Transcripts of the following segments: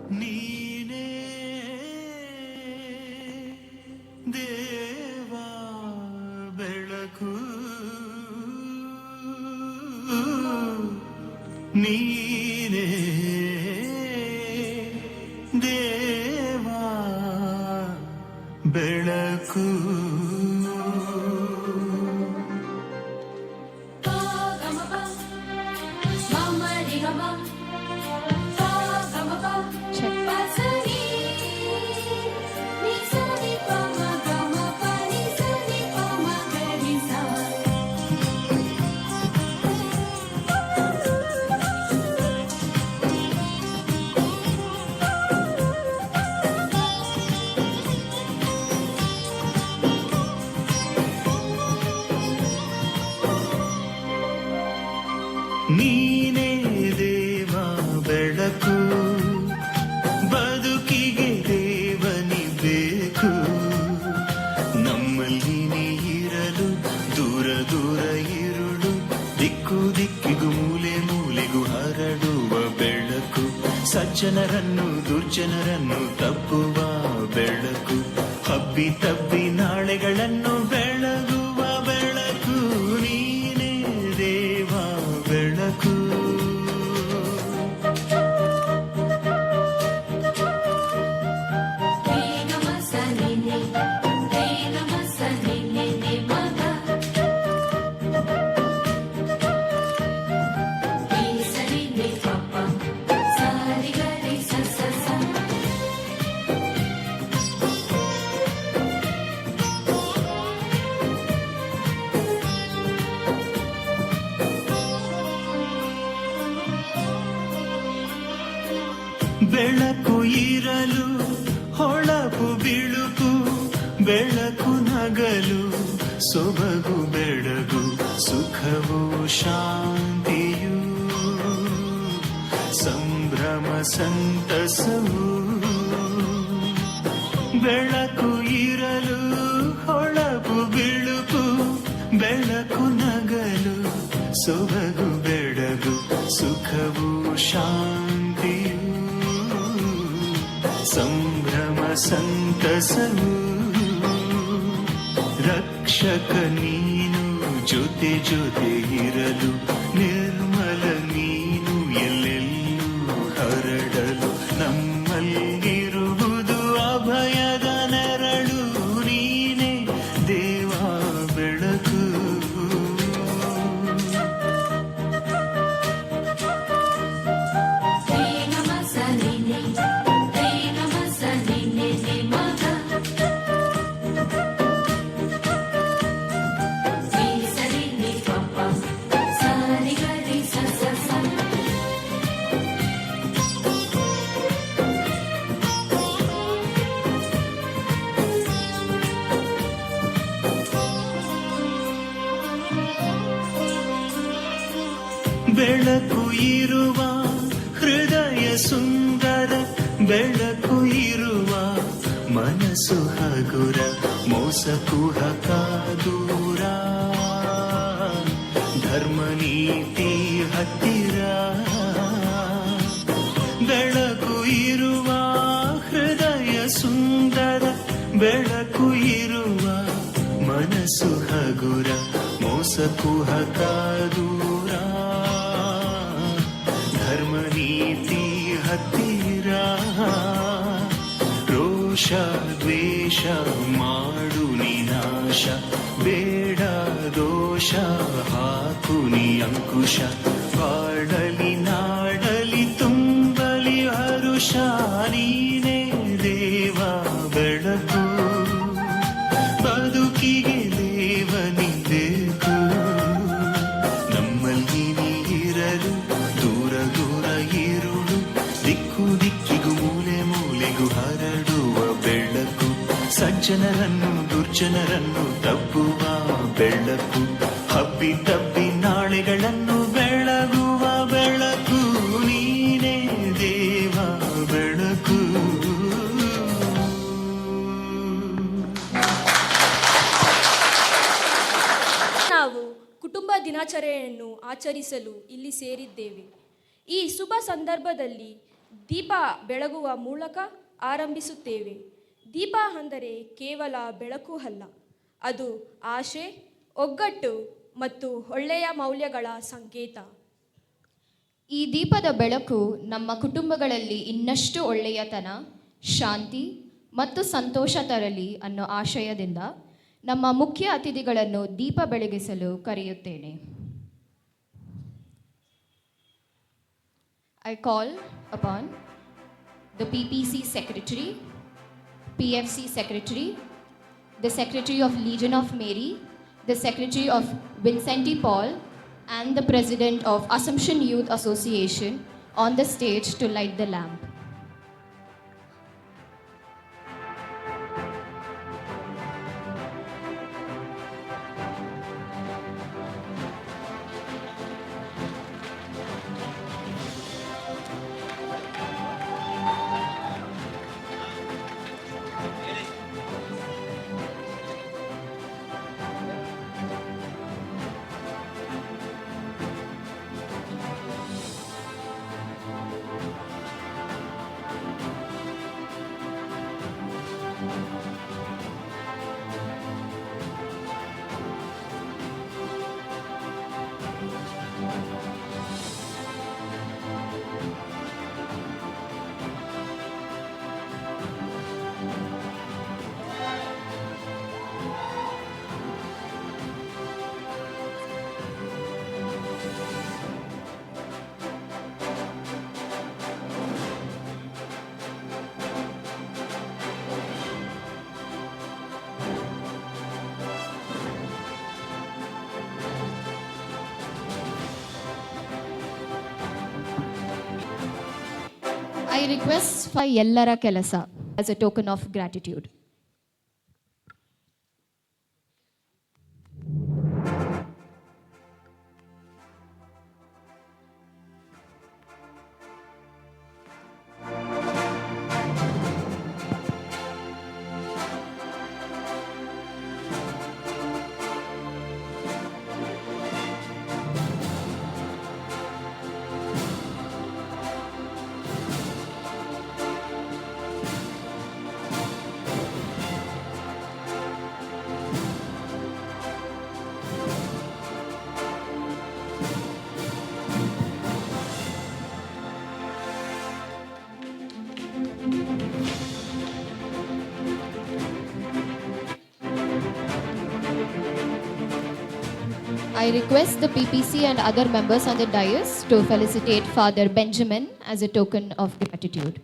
ನೀನೇ ದೇವಾ ಬೆಳಕು, ನೀನೇ ದೇವಾ ಬೆಳಕು. ನೀನೇ ದೇವಾ ಬೆಳಕು, ಬದುಕಿಗೆ ದೇವನಿ ಬೇಕು. ನಮ್ಮಲ್ಲಿ ನೀ ಇರಲು ದೂರ ದೂರ ಇರುಳು, ದಿಕ್ಕು ದಿಕ್ಕಿಗೂ ಮೂಲೆ ಮೂಲೆಗೂ ಹರಡುವ ಬೆಳಕು. ಸಜ್ಜನರನ್ನು ದುರ್ಜನರನ್ನು ತಪ್ಪುವ ಬೆಳಕು, ಹಬ್ಬಿ ತಬ್ಬಿ ನಾಳೆಗಳನ್ನು ಬೆಳಗುವ ಬೆಳಕು. ನೀನೇ ದೇವಾ ಬೆಳಕು. ಬೆಳಕು ಇರಲು ಹೊಳಪು ಬಿಳುಪು, ಬೆಳಕು ನಗಲು ಸೊಬಗು ಬೆಳಗು, ಸುಖವು ಶಾಂತಿಯು ಸಂಭ್ರಮ ಸಂತಸವು. ಬೆಳಕು ಇರಲು ಹೊಳಪು ಬಿಳುಪು, ಬೆಳಕು ನಗಲು ಸೊಬಗು ಬೆಳಗು, ಸುಖವು ಶಾಂತಿಯು ಸಂಭ್ರಮ ಸಂತಸವು. ರಕ್ಷಕ ನೀನು ಜೊತೆ ಜೊತೆ ಇರಲು, ನಿರ್ಮಲ ನೀನು ಎಲ್ಲೆಲ್ಲೂ ಹರಡಲು. ನಮ್ಮಲ್ಲಿರುವುದು ಅಭಯದ ನೆರಳು, ನೀನೇ ದೇವಾ ಬೆಳಕು. ಬೆಳಕು ಇರುವ ಹೃದಯ ಸುಂದರ, ಬೆಳಕು ಇರುವ ಮನಸ್ಸು ಹಗುರ, ಮೋಸ ಕುಹಕ ದೂರ, ಧರ್ಮ ನೀತಿ ಹತ್ತಿರ. ಬೆಳಕು ಇರುವ ಹೃದಯ ಸುಂದರ, ಬೆಳಕು ಇರುವ ಮನಸ್ಸು ಹಗುರ, ಮೋಸ ಕುಹಕ ದೂರ, ಧರ್ಮ ನೀತಿ ಹತ್ತಿರ. ರೋಷ ದ್ವೇಷ ಮಾಡು ನಿನಾಶ, ಬೇಡ ದೋಷ ಹಾಕು ನೀ ಅಂಕುಶ. ಬಾಡಲಿ ನಾಡಲಿ ತುಂಬಲಿ ಹರುಷ, ನೀನೇ ದೇವಾ ಬೆಳಕು, ಬದುಕಿಗೆ ದೇವನಿ ಬೇಕು. ನಮ್ಮಲ್ಲಿ ನೀರಲು ದೂರ ದೂರ ಇರುಳು, ದಿಕ್ಕು ದಿಕ್ಕಿಗೂ ಮೂಲೆ ಮೂಲೆಗೂ ಹರಡುವ ಬೆಳಕು. ಸಜ್ಜನರನ್ನು ದುರ್ಜನರನ್ನು ತಪ್ಪುವ ಬೆಳಕು, ಹಬ್ಬಿ ತಬ್ಬಿ ನಾಳೆಗಳನ್ನು ಬೆಳಗುವ ಬೆಳಕು. ನೀನೇ ದೇವಾ ಬೆಳಕು. ನಾವು ಕುಟುಂಬ ದಿನಾಚರಣೆಯನ್ನು ಆಚರಿಸಲು ಇಲ್ಲಿ ಸೇರಿದ್ದೇವೆ. ಈ ಶುಭ ಸಂದರ್ಭದಲ್ಲಿ ದೀಪ ಬೆಳಗುವ ಮೂಲಕ ಆರಂಭಿಸುತ್ತೇವೆ. ದೀಪ ಅಂದರೆ ಕೇವಲ ಬೆಳಕು ಅಲ್ಲ, ಅದು ಆಶೆ, ಒಗ್ಗಟ್ಟು ಮತ್ತು ಒಳ್ಳೆಯ ಮೌಲ್ಯಗಳ ಸಂಕೇತ. ಈ ದೀಪದ ಬೆಳಕು ನಮ್ಮ ಕುಟುಂಬಗಳಲ್ಲಿ ಇನ್ನಷ್ಟು ಒಳ್ಳೆಯತನ, ಶಾಂತಿ ಮತ್ತು ಸಂತೋಷ ತರಲಿ ಅನ್ನೋ ಆಶಯದಿಂದ ನಮ್ಮ ಮುಖ್ಯ ಅತಿಥಿಗಳನ್ನು ದೀಪ ಬೆಳಗಿಸಲು ಕರೆಯುತ್ತೇನೆ. I call upon the PPC Secretary, PFC Secretary, the Secretary of Legion of Mary, the Secretary of Vincenti Paul, and the President of Assumption Youth Association on the stage to light the lamp. I request for ಎಲ್ಲರ ಕೆಲಸ as a token of gratitude. I request the PPC and other members on the dais to felicitate Father Benjamin as a token of gratitude.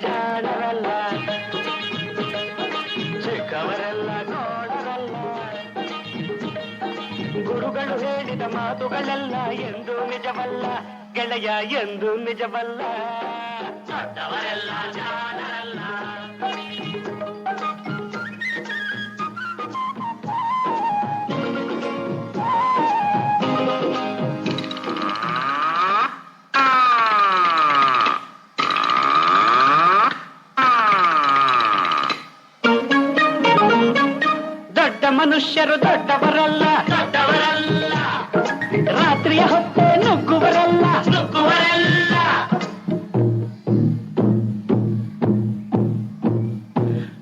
ಜಾಣರಲ್ಲ, ಚಿಕ್ಕವರೆಲ್ಲ ನೋಡರಲ್ಲ. ಗುರುಗಳು ಹೇಳಿದ ಮಾತುಗಳೆಲ್ಲ ಎಂದು ನಿಜವಲ್ಲ ಗೆಳೆಯ, ಎಂದು ನಿಜವಲ್ಲ. ದೊಡ್ಡವರೆಲ್ಲ ಜಾಣರಲ್ಲ. ದೊಡ್ಡ ಮನುಷ್ಯರು ದೊಡ್ಡವರಲ್ಲ, ದೊಡ್ಡವರಲ್ಲ. ರಾತ್ರಿಯ ಹೊತ್ತೆ ನುಗ್ಗುವರಲ್ಲ, ನುಗ್ಗುವರಲ್ಲ.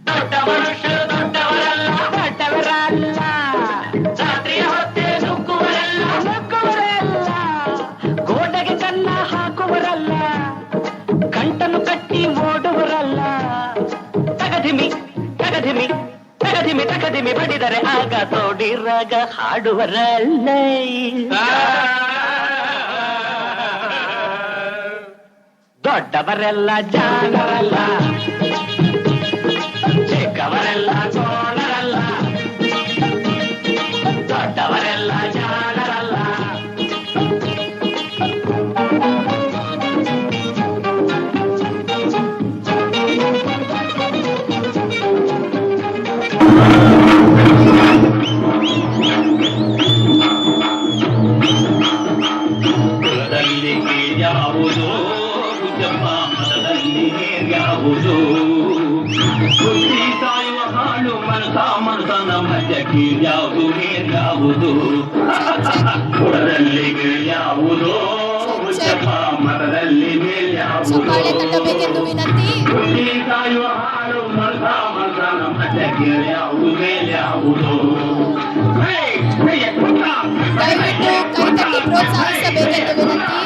ದೊಡ್ಡ ಮನುಷ್ಯರು ದೊಡ್ಡವರಲ್ಲ, ದೊಡ್ಡವರಲ್ಲ. ರಾತ್ರಿಯ ಹೊತ್ತೆ ನುಗ್ಗುವರಲ್ಲ, ನುಗ್ಗುವರಲ್ಲ. ಗೋಡೆಗೆ ಕನ್ನ ಹಾಕುವರಲ್ಲ, ಗಂಟನ್ನು ಕಟ್ಟಿ ಓಡುವರಲ್ಲ. ತಗಧಿಮಿ ತಗಧಿಮಿ ತಗಧಿಮಿ ತಗಧಿಮಿ ಬಡಿದರೆ ಆಗ ತೋಡಿರಾಗ ಹಾಡುವರಲ್ಲ. ದೊಡ್ಡವರೆಲ್ಲ ಜಾಣರಲ್ಲ, ಚಿಕ್ಕವರೆಲ್ಲ ಸೋಣರಲ್ಲ. ದೊಡ್ಡವರೆಲ್ಲ ಜಾಣರಲ್ಲ. ಯಾವುದು ಜಮ್ಮ ಮತದಲ್ಲಿ ಯಾವುದು ಬುದ್ಧಿ ಕಾಯುವ ಹಾಳು ಮನಸ ಮನಸನ ಮಧ್ಯಕ್ಕೆ ಯಾವುದು ಯಾವುದು ಕುಳದಲ್ಲಿ ಯಾವುದು ಜಮ್ಮ ಮತದಲ್ಲಿ ಚಪ್ಪಾಳೆ ತಟ್ಟಬೇಕೆಂದು ವಿನಂತಿ. ಬುದ್ಧಿ ಕಾಯುವ ಹಾಳು ಮನಸ ಮನಸನ ಮಧ್ಯಕ್ಕೆ ಯಾವುದು ಯಾವುದು. ದಯವಿಟ್ಟು ಕೈ ತಟ್ಟಿ ಪ್ರೋತ್ಸಾಹಿಸಬೇಕೆಂದು ವಿನಂತಿ.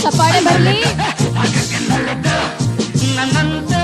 ಚಪ್ಪಾಳೆ ಬರಲಿ. ನನ್ನಂತೆ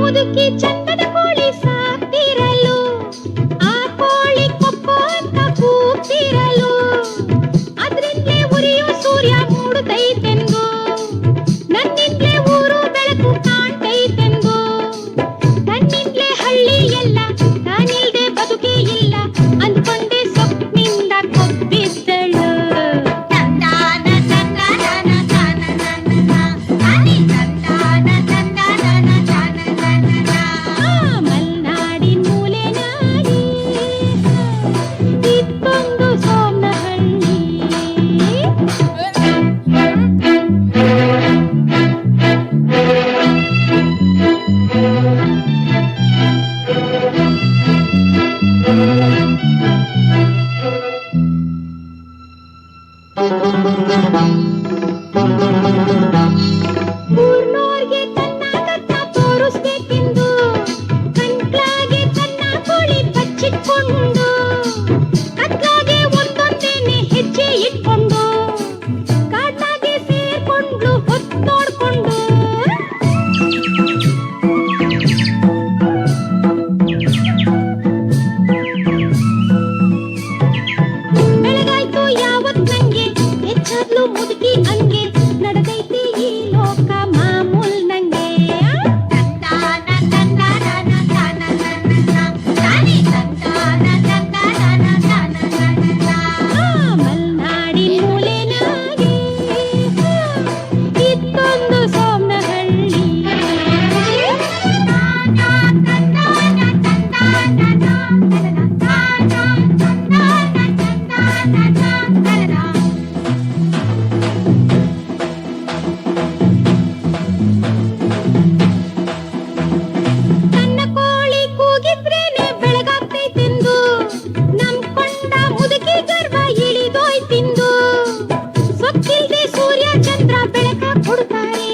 ಮುದುಕಿ ಚಂದದ ಕೋಳಿ ಸಾಕ್ತಿರಲು, ಆ ಕೋಳಿ ಕೊಕ್ಕೋ ಅಂತ ಕೂಗ್ತಿರಲು, ಅದ್ರಿಂದಲೇ ಉರಿಯೋ ಸೂರ್ಯ ಮೂಡುತ್ತೈತೆಂದು, ನನ್ನಿಂದಲೇ ಊರು ಬೆಳಕು ಕಾಣ್ತೈತೆಂದು, ತನ್ನಿಂದಲೇ ಹಳ್ಳಿ ಎಲ್ಲ, ತಾನಿಲ್ದೆ ಬದುಕೇ ಇಲ್ಲ ಅಂದ್ಕೊಂಡೆ ಸ್ವಪ್ನಿಂದ ಕೊಬ್ಬಿದ್ದಳು. ಮಲ್ನಾಡಿನ ಮೂಲೆ ನಾಡಿ ಇತ್ತೊಂದು ಸೋಮನಹಳ್ಳಿ. ಊರ್ನೋರ್ಗೆ ತನ್ನ ಕತ್ತ ತೋರಿಸ್ಬೇಕೆಂದು ಕಣ್ಕ್ಲಾಗೆ ತನ್ನ ಕೋಳಿ ಬಚ್ಚಿಟ್ಕೊಂಡು, ಕತ್ಲಾಗೆ ಒಂದೊಂದೇನೆ ಹೆಜ್ಜೆ ಇಟ್ಕೊಂಡು, ಕಾಡ್ನಾಗೆ ಸೇರ್ಕೊಂಡ್ಲು ಹೊತ್ತು ನೋಡ್ಕೊಂಡು. ಬೆಳಗಾಯ್ತು ಯಾವತ್ ನಂಗೆ, ಹೆಚ್ಚಾದ್ಲು ಮುದುಕಿ ಹಂಗೆ, ನಡೆದೈತೆ ಈ ಲೋಕ ಮಾಮೂಲ್ ನಂಗೆ. ಮಲ್ನಾಡಿನ ಮೂಲೆ ನಾಡಿ ಇತ್ತೊಂದು ಸೋಮನಹಳ್ಳಿ. ತನ್ನ ಕೋಳಿ ಕೂಗಿದ್ರೇನೆ ಬೆಳಗಾಗ್ತೈತೆಂದು, ನಂಬ್ಕೊಂಡ ಮುದುಕಿ ಗರ್ಭ ಇಳಿದೋಯ್ತಿಂದು, ಸೊಕ್ಕಿಲ್ದೆ ಸೂರ್ಯ ಚಂದ್ರ ಬೆಳಕ ಕೊಡ್ತಾರೆ,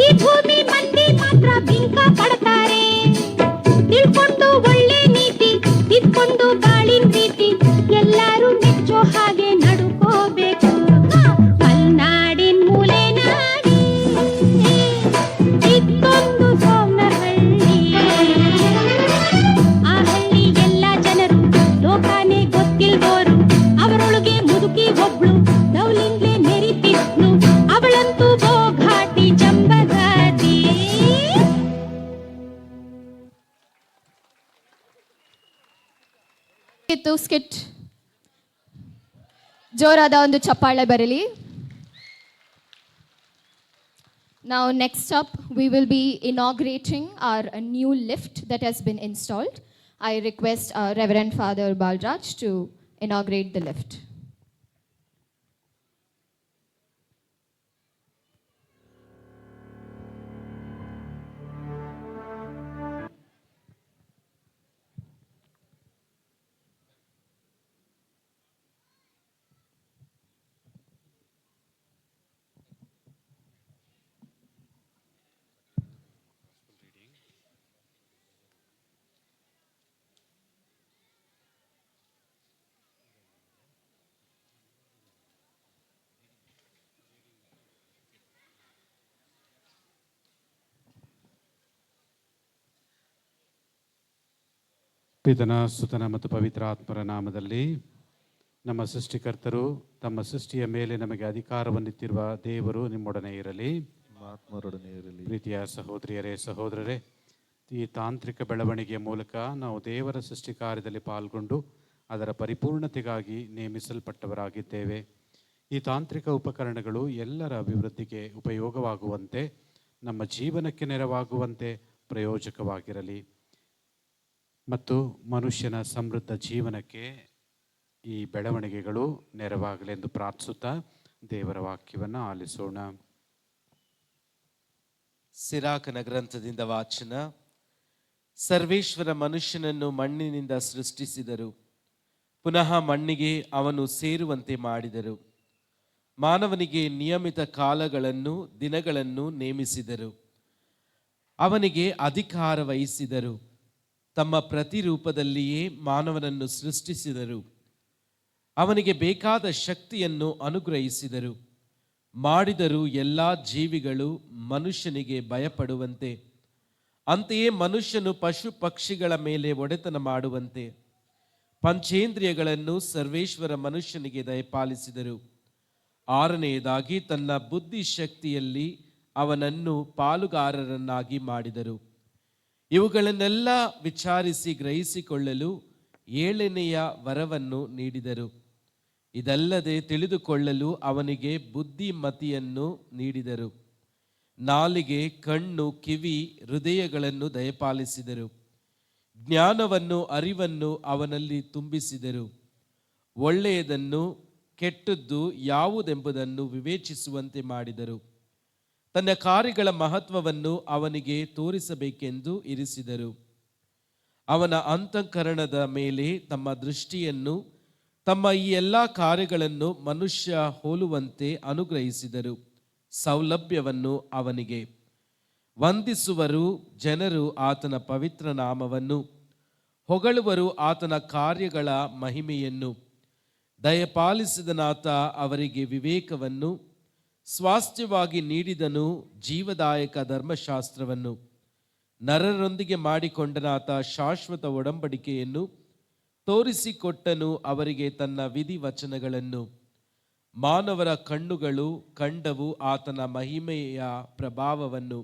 ಈ ಭೂಮಿ ಮಂದಿ ಮಾತ್ರ ಬಿಂಕ ಪಡ್ತಾರೆ. ತಿಳ್ಕೊಂಡು ಒಳ್ಳೆ ನೀತಿ, ತಿದ್ಕೊಂಡು ಬಾಳಿನ ರೀತಿ, ಎಲ್ಲರೂ ಮೆಚ್ಚೋ ಹಾಗೆ ನಡ್ಕೋಬೇಕು. ಮಲ್ನಾಡಿನ ಮೂಲೆ ನಾಡಿ ಇತ್ತೊಂದು ಸೋಮನಹಳ್ಳಿ. ಆ ಹಳ್ಳಿ ಎಲ್ಲ ಜನರು ಲೋಕಾನೇ ಗೊತ್ತಿಲ್ದೋರು, ಅವರೊಳಗೆ ಮುದುಕಿ ಒಬ್ಳು ದೌಲಿಂದ್ಲೆ ಮೆರಿತಿದ್ಲು, ಅವಳಂತೂ ಬೋಘಾಟಿ ಜಂಬಗಾತಿ. ಇತ್ತು ಸ್ಕಿಟ್. ಜೋರಾದ ಒಂದು ಚಪ್ಪಾಳೆ ಬರಲಿ. Now next up we will be inaugurating our new lift that has been installed. I request Reverend Father Balraj to inaugurate the lift. ಪಿತನ ಸುತನ ಮತ್ತು ಪವಿತ್ರ ಆತ್ಮರ ನಾಮದಲ್ಲಿ ನಮ್ಮ ಸೃಷ್ಟಿಕರ್ತರು ತಮ್ಮ ಸೃಷ್ಟಿಯ ಮೇಲೆ ನಮಗೆ ಅಧಿಕಾರವನ್ನಿತ್ತಿರುವ ದೇವರು ನಿಮ್ಮೊಡನೆ ಇರಲಿ, ಆತ್ಮರೊಡನೆ ಇರಲಿ. ಪ್ರೀತಿಯ ಸಹೋದರಿಯರೇ ಸಹೋದರರೇ, ಈ ತಾಂತ್ರಿಕ ಬೆಳವಣಿಗೆಯ ಮೂಲಕ ನಾವು ದೇವರ ಸೃಷ್ಟಿ ಕಾರ್ಯದಲ್ಲಿ ಪಾಲ್ಗೊಂಡು ಅದರ ಪರಿಪೂರ್ಣತೆಗಾಗಿ ನೇಮಿಸಲ್ಪಟ್ಟವರಾಗಿದ್ದೇವೆ. ಈ ತಾಂತ್ರಿಕ ಉಪಕರಣಗಳು ಎಲ್ಲರ ಅಭಿವೃದ್ಧಿಗೆ ಉಪಯೋಗವಾಗುವಂತೆ, ನಮ್ಮ ಜೀವನಕ್ಕೆ ನೆರವಾಗುವಂತೆ ಪ್ರಯೋಜಕವಾಗಿರಲಿ ಮತ್ತು ಮನುಷ್ಯನ ಸಮೃದ್ಧ ಜೀವನಕ್ಕೆ ಈ ಬೆಳವಣಿಗೆಗಳು ನೆರವಾಗಲೆಂದು ಪ್ರಾರ್ಥಿಸುತ್ತಾ ದೇವರ ವಾಕ್ಯವನ್ನು ಆಲಿಸೋಣ. ಸಿರಾಕನ ಗ್ರಂಥದಿಂದ ವಾಚನ. ಸರ್ವೇಶ್ವರ ಮನುಷ್ಯನನ್ನು ಮಣ್ಣಿನಿಂದ ಸೃಷ್ಟಿಸಿದರು, ಪುನಃ ಮಣ್ಣಿಗೆ ಅವನು ಸೇರುವಂತೆ ಮಾಡಿದರು. ಮಾನವನಿಗೆ ನಿಯಮಿತ ಕಾಲಗಳನ್ನು ದಿನಗಳನ್ನು ನೇಮಿಸಿದರು, ಅವನಿಗೆ ಅಧಿಕಾರ ವಹಿಸಿದರು. ತಮ್ಮ ಪ್ರತಿರೂಪದಲ್ಲಿಯೇ ಮಾನವನನ್ನು ಸೃಷ್ಟಿಸಿದರು, ಅವನಿಗೆ ಬೇಕಾದ ಶಕ್ತಿಯನ್ನು ಅನುಗ್ರಹಿಸಿದರು. ಮಾಡಿದರೂ ಎಲ್ಲ ಜೀವಿಗಳು ಮನುಷ್ಯನಿಗೆ ಭಯಪಡುವಂತೆ, ಅಂತೆಯೇ ಮನುಷ್ಯನು ಪಶು ಪಕ್ಷಿಗಳ ಮೇಲೆ ಒಡೆತನ ಮಾಡುವಂತೆ ಪಂಚೇಂದ್ರಿಯಗಳನ್ನು ಸರ್ವೇಶ್ವರ ಮನುಷ್ಯನಿಗೆ ದಯಪಾಲಿಸಿದರು. ಆರನೆಯದಾಗಿ ತನ್ನ ಬುದ್ಧಿಶಕ್ತಿಯಲ್ಲಿ ಅವನನ್ನು ಪಾಲುಗಾರರನ್ನಾಗಿ ಮಾಡಿದರು. ಇವುಗಳನ್ನೆಲ್ಲ ವಿಚಾರಿಸಿ ಗ್ರಹಿಸಿಕೊಳ್ಳಲು 7ನೆಯ ವರವನ್ನು ನೀಡಿದರು. ಇದಲ್ಲದೆ ತಿಳಿದುಕೊಳ್ಳಲು ಅವನಿಗೆ ಬುದ್ಧಿಮತಿಯನ್ನು ನೀಡಿದರು. ನಾಲಿಗೆ, ಕಣ್ಣು, ಕಿವಿ, ಹೃದಯಗಳನ್ನು ದಯಪಾಲಿಸಿದರು. ಜ್ಞಾನವನ್ನು, ಅರಿವನ್ನು ಅವನಲ್ಲಿ ತುಂಬಿಸಿದರು. ಒಳ್ಳೆಯದನ್ನು ಕೆಟ್ಟದ್ದು ಯಾವುದೆಂಬುದನ್ನು ವಿವೇಚಿಸುವಂತೆ ಮಾಡಿದರು. ತನ್ನ ಕಾರ್ಯಗಳ ಮಹತ್ವವನ್ನು ಅವನಿಗೆ ತೋರಿಸಬೇಕೆಂದು ಇರಿಸಿದರು. ಅವನ ಅಂತಃಕರಣದ ಮೇಲೆ ತಮ್ಮ ದೃಷ್ಟಿಯನ್ನು, ತಮ್ಮ ಈ ಎಲ್ಲ ಕಾರ್ಯಗಳನ್ನು ಮನುಷ್ಯ ಹೋಲುವಂತೆ ಅನುಗ್ರಹಿಸಿದರು. ಸೌಲಭ್ಯವನ್ನು ಅವನಿಗೆ ವಂದಿಸುವರು. ಜನರು ಆತನ ಪವಿತ್ರ ನಾಮವನ್ನು ಹೊಗಳುವರು. ಆತನ ಕಾರ್ಯಗಳ ಮಹಿಮೆಯನ್ನು ದಯಪಾಲಿಸಿದನಾತ ಅವರಿಗೆ ವಿವೇಕವನ್ನು ಸ್ವಾಸ್ಥ್ಯವಾಗಿ ನೀಡಿದನು. ಜೀವದಾಯಕ ಧರ್ಮಶಾಸ್ತ್ರವನ್ನು ನರರೊಂದಿಗೆ ಮಾಡಿಕೊಂಡನಾತ ಶಾಶ್ವತ ಒಡಂಬಡಿಕೆಯನ್ನು ತೋರಿಸಿಕೊಟ್ಟನು. ಅವರಿಗೆ ತನ್ನ ವಿಧಿ ವಚನಗಳನ್ನು ಮಾನವರ ಕಣ್ಣುಗಳು ಕಂಡವು. ಆತನ ಮಹಿಮೆಯ ಪ್ರಭಾವವನ್ನು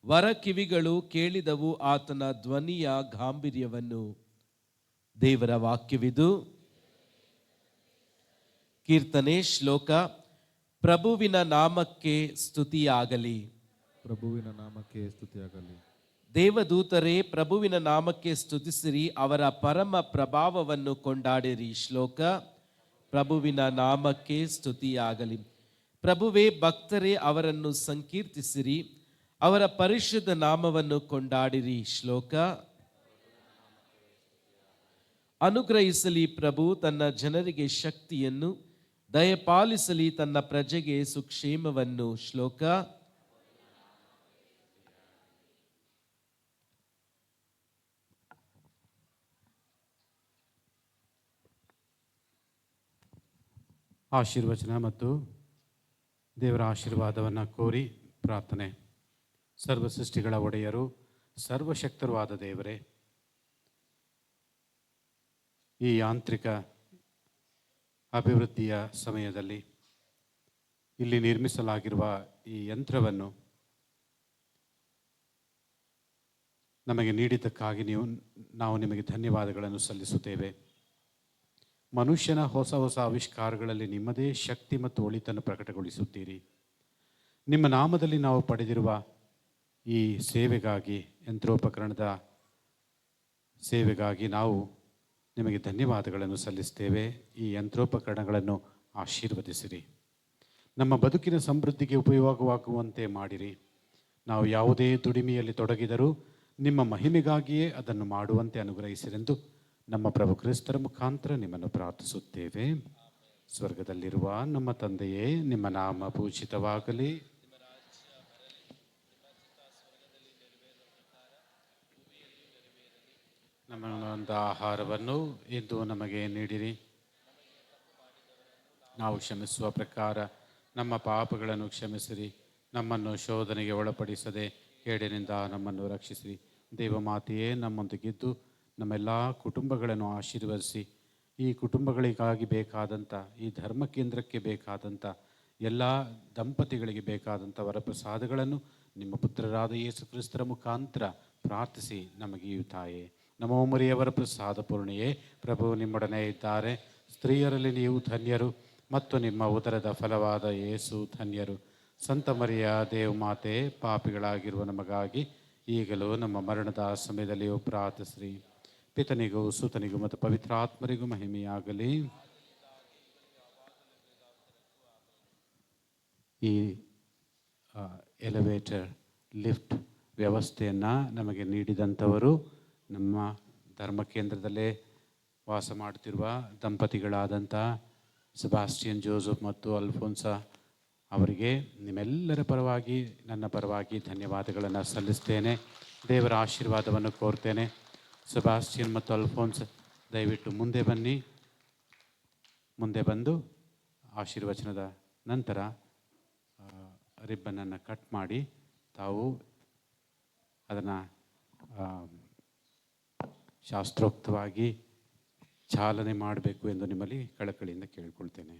ವರ ಕಿವಿಗಳು ಕೇಳಿದವು. ಆತನ ಧ್ವನಿಯ ಗಾಂಭೀರ್ಯವನ್ನು. ದೇವರ ವಾಕ್ಯವಿದು. ಕೀರ್ತನೆ ಶ್ಲೋಕ. ಪ್ರಭುವಿನ ನಾಮಕ್ಕೆ ಸ್ತುತಿಯಾಗಲಿ. ಪ್ರಭುವಿನ ನಾಮಕ್ಕೆ ಸ್ತುತಿಯಾಗಲಿ. ದೇವದೂತರೇ, ಪ್ರಭುವಿನ ನಾಮಕ್ಕೆ ಸ್ತುತಿಸಿರಿ, ಅವರ ಪರಮ ಪ್ರಭಾವವನ್ನು ಕೊಂಡಾಡಿರಿ. ಶ್ಲೋಕ. ಪ್ರಭುವಿನ ನಾಮಕ್ಕೆ ಸ್ತುತಿಯಾಗಲಿ. ಪ್ರಭುವೇ, ಭಕ್ತರೇ ಅವರನ್ನು ಸಂಕೀರ್ತಿಸಿರಿ, ಅವರ ಪರಿಶುದ್ಧ ನಾಮವನ್ನು ಕೊಂಡಾಡಿರಿ. ಶ್ಲೋಕ. ಅನುಗ್ರಹಿಸಲಿ ಪ್ರಭು ತನ್ನ ಜನರಿಗೆ ಶಕ್ತಿಯನ್ನು, ದಯಪಾಲಿಸಲಿ ತನ್ನ ಪ್ರಜೆಗೆ ಸುಕ್ಷೇಮವನ್ನು. ಶ್ಲೋಕ. ಆಶೀರ್ವಚನ ಮತ್ತು ದೇವರ ಆಶೀರ್ವಾದವನ್ನು ಕೋರಿ ಪ್ರಾರ್ಥನೆ. ಸರ್ವ ಸೃಷ್ಟಿಗಳ ಒಡೆಯರು, ಸರ್ವಶಕ್ತರೂ ಆದ ದೇವರೇ, ಈ ಯಾಂತ್ರಿಕ ಅಭಿವೃದ್ಧಿಯ ಸಮಯದಲ್ಲಿ ಇಲ್ಲಿ ನಿರ್ಮಿಸಲಾಗಿರುವ ಈ ಯಂತ್ರವನ್ನು ನಮಗೆ ನೀಡಿದ್ದಕ್ಕಾಗಿ ನಾವು ನಿಮಗೆ ಧನ್ಯವಾದಗಳನ್ನು ಸಲ್ಲಿಸುತ್ತೇವೆ. ಮನುಷ್ಯನ ಹೊಸ ಹೊಸ ಆವಿಷ್ಕಾರಗಳಲ್ಲಿ ನಿಮ್ಮದೇ ಶಕ್ತಿ ಮತ್ತು ಒಳಿತನ್ನು ಪ್ರಕಟಗೊಳಿಸುತ್ತೀರಿ. ನಿಮ್ಮ ನಾಮದಲ್ಲಿ ನಾವು ಪಡೆದಿರುವ ಈ ಸೇವೆಗಾಗಿ, ಯಂತ್ರೋಪಕರಣದ ಸೇವೆಗಾಗಿ ನಾವು ನಿಮಗೆ ಧನ್ಯವಾದಗಳನ್ನು ಸಲ್ಲಿಸ್ತೇವೆ. ಈ ಯಂತ್ರೋಪಕರಣಗಳನ್ನು ಆಶೀರ್ವದಿಸಿರಿ. ನಮ್ಮ ಬದುಕಿನ ಸಮೃದ್ಧಿಗೆ ಉಪಯೋಗವಾಗುವಂತೆ ಮಾಡಿರಿ. ನಾವು ಯಾವುದೇ ದುಡಿಮೆಯಲ್ಲಿ ತೊಡಗಿದರೂ ನಿಮ್ಮ ಮಹಿಮೆಗಾಗಿಯೇ ಅದನ್ನು ಮಾಡುವಂತೆ ಅನುಗ್ರಹಿಸಿರೆಂದು ನಮ್ಮ ಪ್ರಭು ಕ್ರಿಸ್ತರ ಮುಖಾಂತರ ನಿಮ್ಮನ್ನು ಪ್ರಾರ್ಥಿಸುತ್ತೇವೆ. ಸ್ವರ್ಗದಲ್ಲಿರುವ ನಮ್ಮ ತಂದೆಯೇ, ನಿಮ್ಮ ನಾಮ ಪೂಜಿತವಾಗಲಿ. ನಮ್ಮೊಂದು ಆಹಾರವನ್ನು ಇಂದು ನಮಗೆ ನೀಡಿರಿ. ನಾವು ಕ್ಷಮಿಸುವ ಪ್ರಕಾರ ನಮ್ಮ ಪಾಪಗಳನ್ನು ಕ್ಷಮಿಸಿರಿ. ನಮ್ಮನ್ನು ಶೋಧನೆಗೆ ಒಳಪಡಿಸದೆ ಕೇಡಿನಿಂದ ನಮ್ಮನ್ನು ರಕ್ಷಿಸಿರಿ. ದೇವಮಾತೆಯೇ, ನಮ್ಮೊಂದಿಗಿದ್ದು ನಮ್ಮೆಲ್ಲ ಕುಟುಂಬಗಳನ್ನು ಆಶೀರ್ವದಿಸಿ, ಈ ಕುಟುಂಬಗಳಿಗಾಗಿ ಬೇಕಾದಂಥ, ಈ ಧರ್ಮ ಕೇಂದ್ರಕ್ಕೆ ಬೇಕಾದಂಥ, ಎಲ್ಲ ದಂಪತಿಗಳಿಗೆ ಬೇಕಾದಂಥ ವರಪ್ರಸಾದಗಳನ್ನು ನಿಮ್ಮ ಪುತ್ರರಾದ ಯೇಸು ಕ್ರಿಸ್ತರ ಮುಖಾಂತರ ಪ್ರಾರ್ಥಿಸಿ ನಮಗೆ ತಾಯೇ. ನಮೋ ಮರಿಯವರ ಪ್ರಸಾದ ಪೂರ್ಣಿಯೇ, ಪ್ರಭು ನಿಮ್ಮೊಡನೆ ಇದ್ದಾರೆ. ಸ್ತ್ರೀಯರಲ್ಲಿ ನೀವು ಧನ್ಯರು ಮತ್ತು ನಿಮ್ಮ ಉದರದ ಫಲವಾದ ಯೇಸು ಧನ್ಯರು. ಸಂತ ಮರಿಯ ದೇವಮಾತೆ, ಪಾಪಿಗಳಾಗಿರುವ ನಮಗಾಗಿ ಈಗಲೂ ನಮ್ಮ ಮರಣದ ಸಮಯದಲ್ಲಿಯೂ ಪ್ರಾರ್ಥಿಸಿರಿ. ಪಿತನಿಗೂ ಸುತನಿಗೂ ಮತ್ತು ಪವಿತ್ರಾತ್ಮರಿಗೂ ಮಹಿಮೆಯಾಗಲಿ. ಈ ಎಲಿವೇಟರ್ ಲಿಫ್ಟ್ ವ್ಯವಸ್ಥೆಯನ್ನು ನಮಗೆ ನೀಡಿದಂಥವರು ನಮ್ಮ ಧರ್ಮ ಕೇಂದ್ರದಲ್ಲೇ ವಾಸ ಮಾಡುತ್ತಿರುವ ದಂಪತಿಗಳಾದಂಥ ಸೆಬಾಸ್ಟಿಯನ್ ಜೋಸೆಫ್ ಮತ್ತು ಅಲ್ಫೋನ್ಸಾ ಅವರಿಗೆ ನಿಮ್ಮೆಲ್ಲರ ಪರವಾಗಿ, ನನ್ನ ಪರವಾಗಿ ಧನ್ಯವಾದಗಳನ್ನು ಸಲ್ಲಿಸ್ತೇನೆ. ದೇವರ ಆಶೀರ್ವಾದವನ್ನು ಕೋರ್ತೇನೆ. ಸೆಬಾಸ್ಟಿಯನ್ ಮತ್ತು ಅಲ್ಫೋನ್ಸ್, ದಯವಿಟ್ಟು ಮುಂದೆ ಬನ್ನಿ. ಮುಂದೆ ಬಂದು ಆಶೀರ್ವಚನದ ನಂತರ ರಿಬ್ಬನನ್ನು ಕಟ್ ಮಾಡಿ ತಾವು ಅದನ್ನು ಶಾಸ್ತ್ರೋಕ್ತವಾಗಿ ಚಾಲನೆ ಮಾಡಬೇಕು ಎಂದು ನಿಮ್ಮಲ್ಲಿ ಕಳಕಳಿಯಿಂದ ಕೇಳಿಕೊಳ್ತೇನೆ.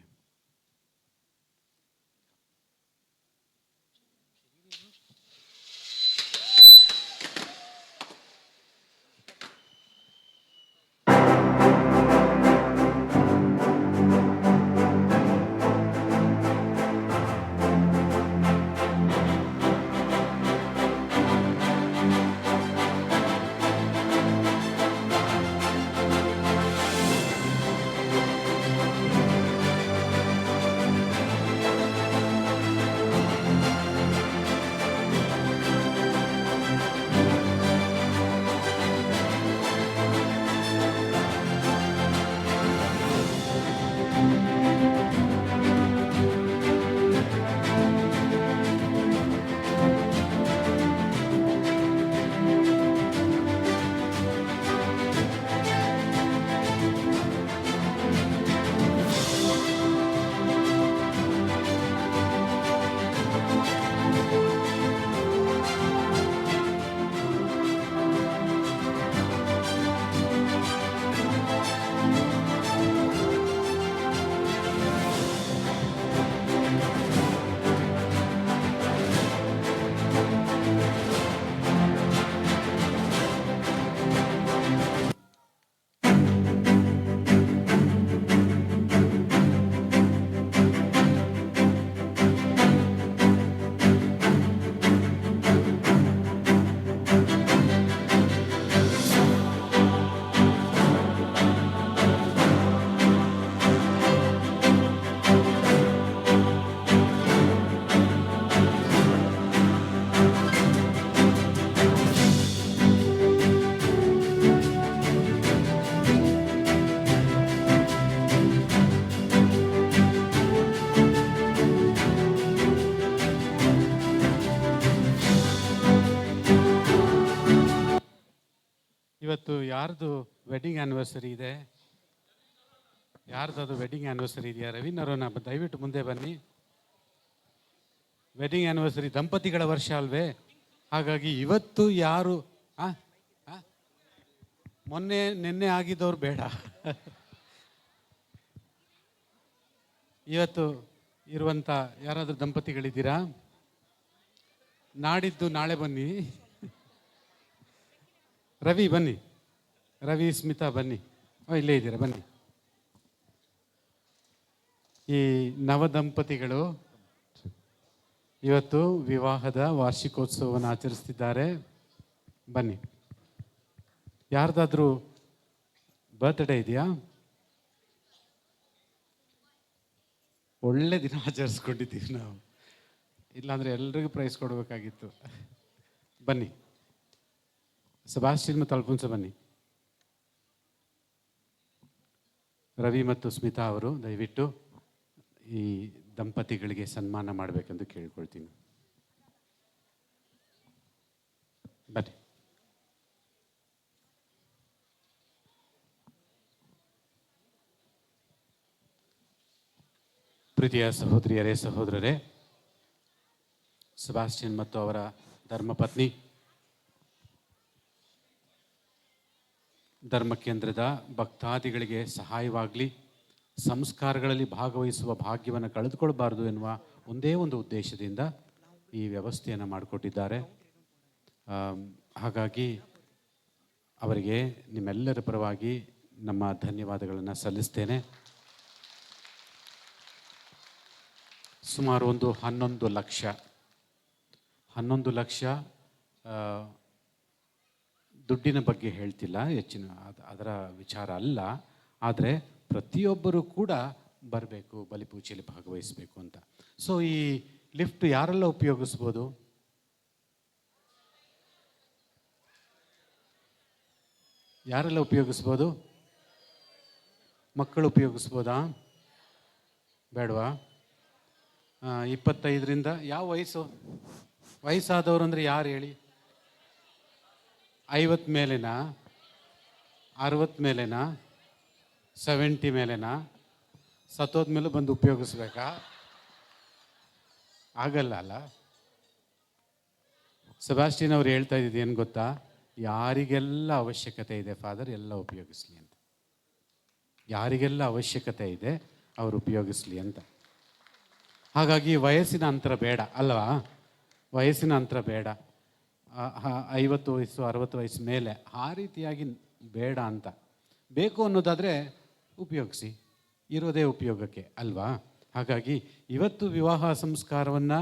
ಇವತ್ತು ಯಾರ್ದು ವೆಡ್ಡಿಂಗ್ ಆ್ಯನಿವರ್ಸರಿ ಇದೆ? ಯಾರ್ದು ಅದು ವೆಡ್ಡಿಂಗ್ ಆ್ಯನಿವರ್ಸರಿ ಇದೆಯಾ? ರವೀನವರನ್ನ ದಯವಿಟ್ಟು ಮುಂದೆ ಬನ್ನಿ. ವೆಡ್ಡಿಂಗ್ ಆ್ಯನಿವರ್ಸರಿ ದಂಪತಿಗಳ ವರ್ಷ ಅಲ್ವೇ? ಹಾಗಾಗಿ ಇವತ್ತು ಯಾರು ನಿನ್ನೆ ಆಗಿದ್ದವ್ರು ಬೇಡ. ಇವತ್ತು ಇರುವಂಥ ಯಾರಾದರೂ ದಂಪತಿಗಳಿದ್ದೀರಾ? ನಾಡಿದ್ದು ನಾಳೆ ಬನ್ನಿ. ರವಿ ಬನ್ನಿ, ರವಿ ಸ್ಮಿತಾ ಬನ್ನಿ. ಇಲ್ಲೇ ಇದ್ದೀರಾ, ಬನ್ನಿ. ಈ ನವದಂಪತಿಗಳು ಇವತ್ತು ವಿವಾಹದ ವಾರ್ಷಿಕೋತ್ಸವವನ್ನು ಆಚರಿಸ್ತಿದ್ದಾರೆ. ಬನ್ನಿ. ಯಾರ್ದಾದ್ರೂ ಬರ್ತ್ಡೇ ಇದೆಯಾ? ಒಳ್ಳೆ ದಿನ ಆಚರಿಸ್ಕೊಂಡಿದ್ದೀವಿ ನಾವು, ಇಲ್ಲಾಂದರೆ ಎಲ್ರಿಗೂ ಪ್ರೈಸ್ ಕೊಡಬೇಕಾಗಿತ್ತು. ಬನ್ನಿ. ಸೆಬಾಸ್ಟಿಯನ್ ಮತ್ತು ಅಲ್ಫೋನ್ಸ ಬನ್ನಿ. ರವಿ ಮತ್ತು ಸ್ಮಿತಾ ಅವರು ದಯವಿಟ್ಟು ಈ ದಂಪತಿಗಳಿಗೆ ಸನ್ಮಾನ ಮಾಡಬೇಕೆಂದು ಕೇಳಿಕೊಳ್ತೀನಿ. ಬನ್ನಿ. ಪ್ರೀತಿಯ ಸಹೋದರಿಯರೇ, ಸಹೋದರರೇ, ಸೆಬಾಸ್ಟಿಯನ್ ಮತ್ತು ಅವರ ಧರ್ಮಪತ್ನಿ ಧರ್ಮ ಕೇಂದ್ರದ ಭಕ್ತಾದಿಗಳಿಗೆ ಸಹಾಯವಾಗಲಿ, ಸಂಸ್ಕಾರಗಳಲ್ಲಿ ಭಾಗವಹಿಸುವ ಭಾಗ್ಯವನ್ನು ಕಳೆದುಕೊಳ್ಬಾರ್ದು ಎನ್ನುವ ಒಂದೇ ಒಂದು ಉದ್ದೇಶದಿಂದ ಈ ವ್ಯವಸ್ಥೆಯನ್ನು ಮಾಡಿಕೊಟ್ಟಿದ್ದಾರೆ. ಹಾಗಾಗಿ ಅವರಿಗೆ ನಿಮ್ಮೆಲ್ಲರ ಪರವಾಗಿ ನಮ್ಮ ಧನ್ಯವಾದಗಳನ್ನು ಸಲ್ಲಿಸ್ತೇನೆ. ಸುಮಾರು ಒಂದು 11 ಲಕ್ಷ ದುಡ್ಡಿನ ಬಗ್ಗೆ ಹೇಳ್ತಿಲ್ಲ, ಹೆಚ್ಚಿನ ಅದರ ವಿಚಾರ ಅಲ್ಲ. ಆದರೆ ಪ್ರತಿಯೊಬ್ಬರೂ ಕೂಡ ಬರಬೇಕು, ಬಲಿಪೂಜೆಯಲ್ಲಿ ಭಾಗವಹಿಸಬೇಕು ಅಂತ. ಸೊ ಈ ಲಿಫ್ಟ್ ಯಾರೆಲ್ಲ ಉಪಯೋಗಿಸ್ಬೋದು? ಯಾರೆಲ್ಲ ಉಪಯೋಗಿಸ್ಬೋದು? ಮಕ್ಕಳು ಉಪಯೋಗಿಸ್ಬೋದಾ? ಬೇಡವಾ? 25ರಿಂದ ಯಾವ ವಯಸ್ಸಾದವರು ಅಂದರೆ ಯಾರು ಹೇಳಿ? 50 ಮೇಲೆನಾ? 60 ಮೇಲೆನಾ? 70 ಮೇಲೆನಾ? ಸತ್ತೋದ್ಮೇಲೆ ಬಂದು ಉಪಯೋಗಿಸ್ಬೇಕಾ? ಆಗಲ್ಲ ಅಲ್ಲ. ಸೆಬಾಸ್ಟಿನ್ ಅವ್ರು ಹೇಳ್ತಾ ಇದ್ದಿದ್ದು ಏನು ಗೊತ್ತಾ? ಯಾರಿಗೆಲ್ಲ ಅವಶ್ಯಕತೆ ಇದೆ ಫಾದರ್ ಎಲ್ಲ ಉಪಯೋಗಿಸ್ಲಿ ಅಂತ. ಯಾರಿಗೆಲ್ಲ ಅವಶ್ಯಕತೆ ಇದೆ ಅವರು ಉಪಯೋಗಿಸ್ಲಿ ಅಂತ. ಹಾಗಾಗಿ ವಯಸ್ಸಿನ ಅಂತರ ಬೇಡ ಅಲ್ವಾ? ವಯಸ್ಸಿನ ಅಂತರ ಬೇಡ. 50 ವಯಸ್ಸು 60 ವಯಸ್ಸು ಮೇಲೆ ಆ ರೀತಿಯಾಗಿ ಬೇಡ ಅಂತ. ಬೇಕು ಅನ್ನೋದಾದರೆ ಉಪಯೋಗಿಸಿ, ಇರೋದೇ ಉಪಯೋಗಕ್ಕೆ ಅಲ್ವಾ? ಹಾಗಾಗಿ ಇವತ್ತು ವಿವಾಹ ಸಂಸ್ಕಾರವನ್ನು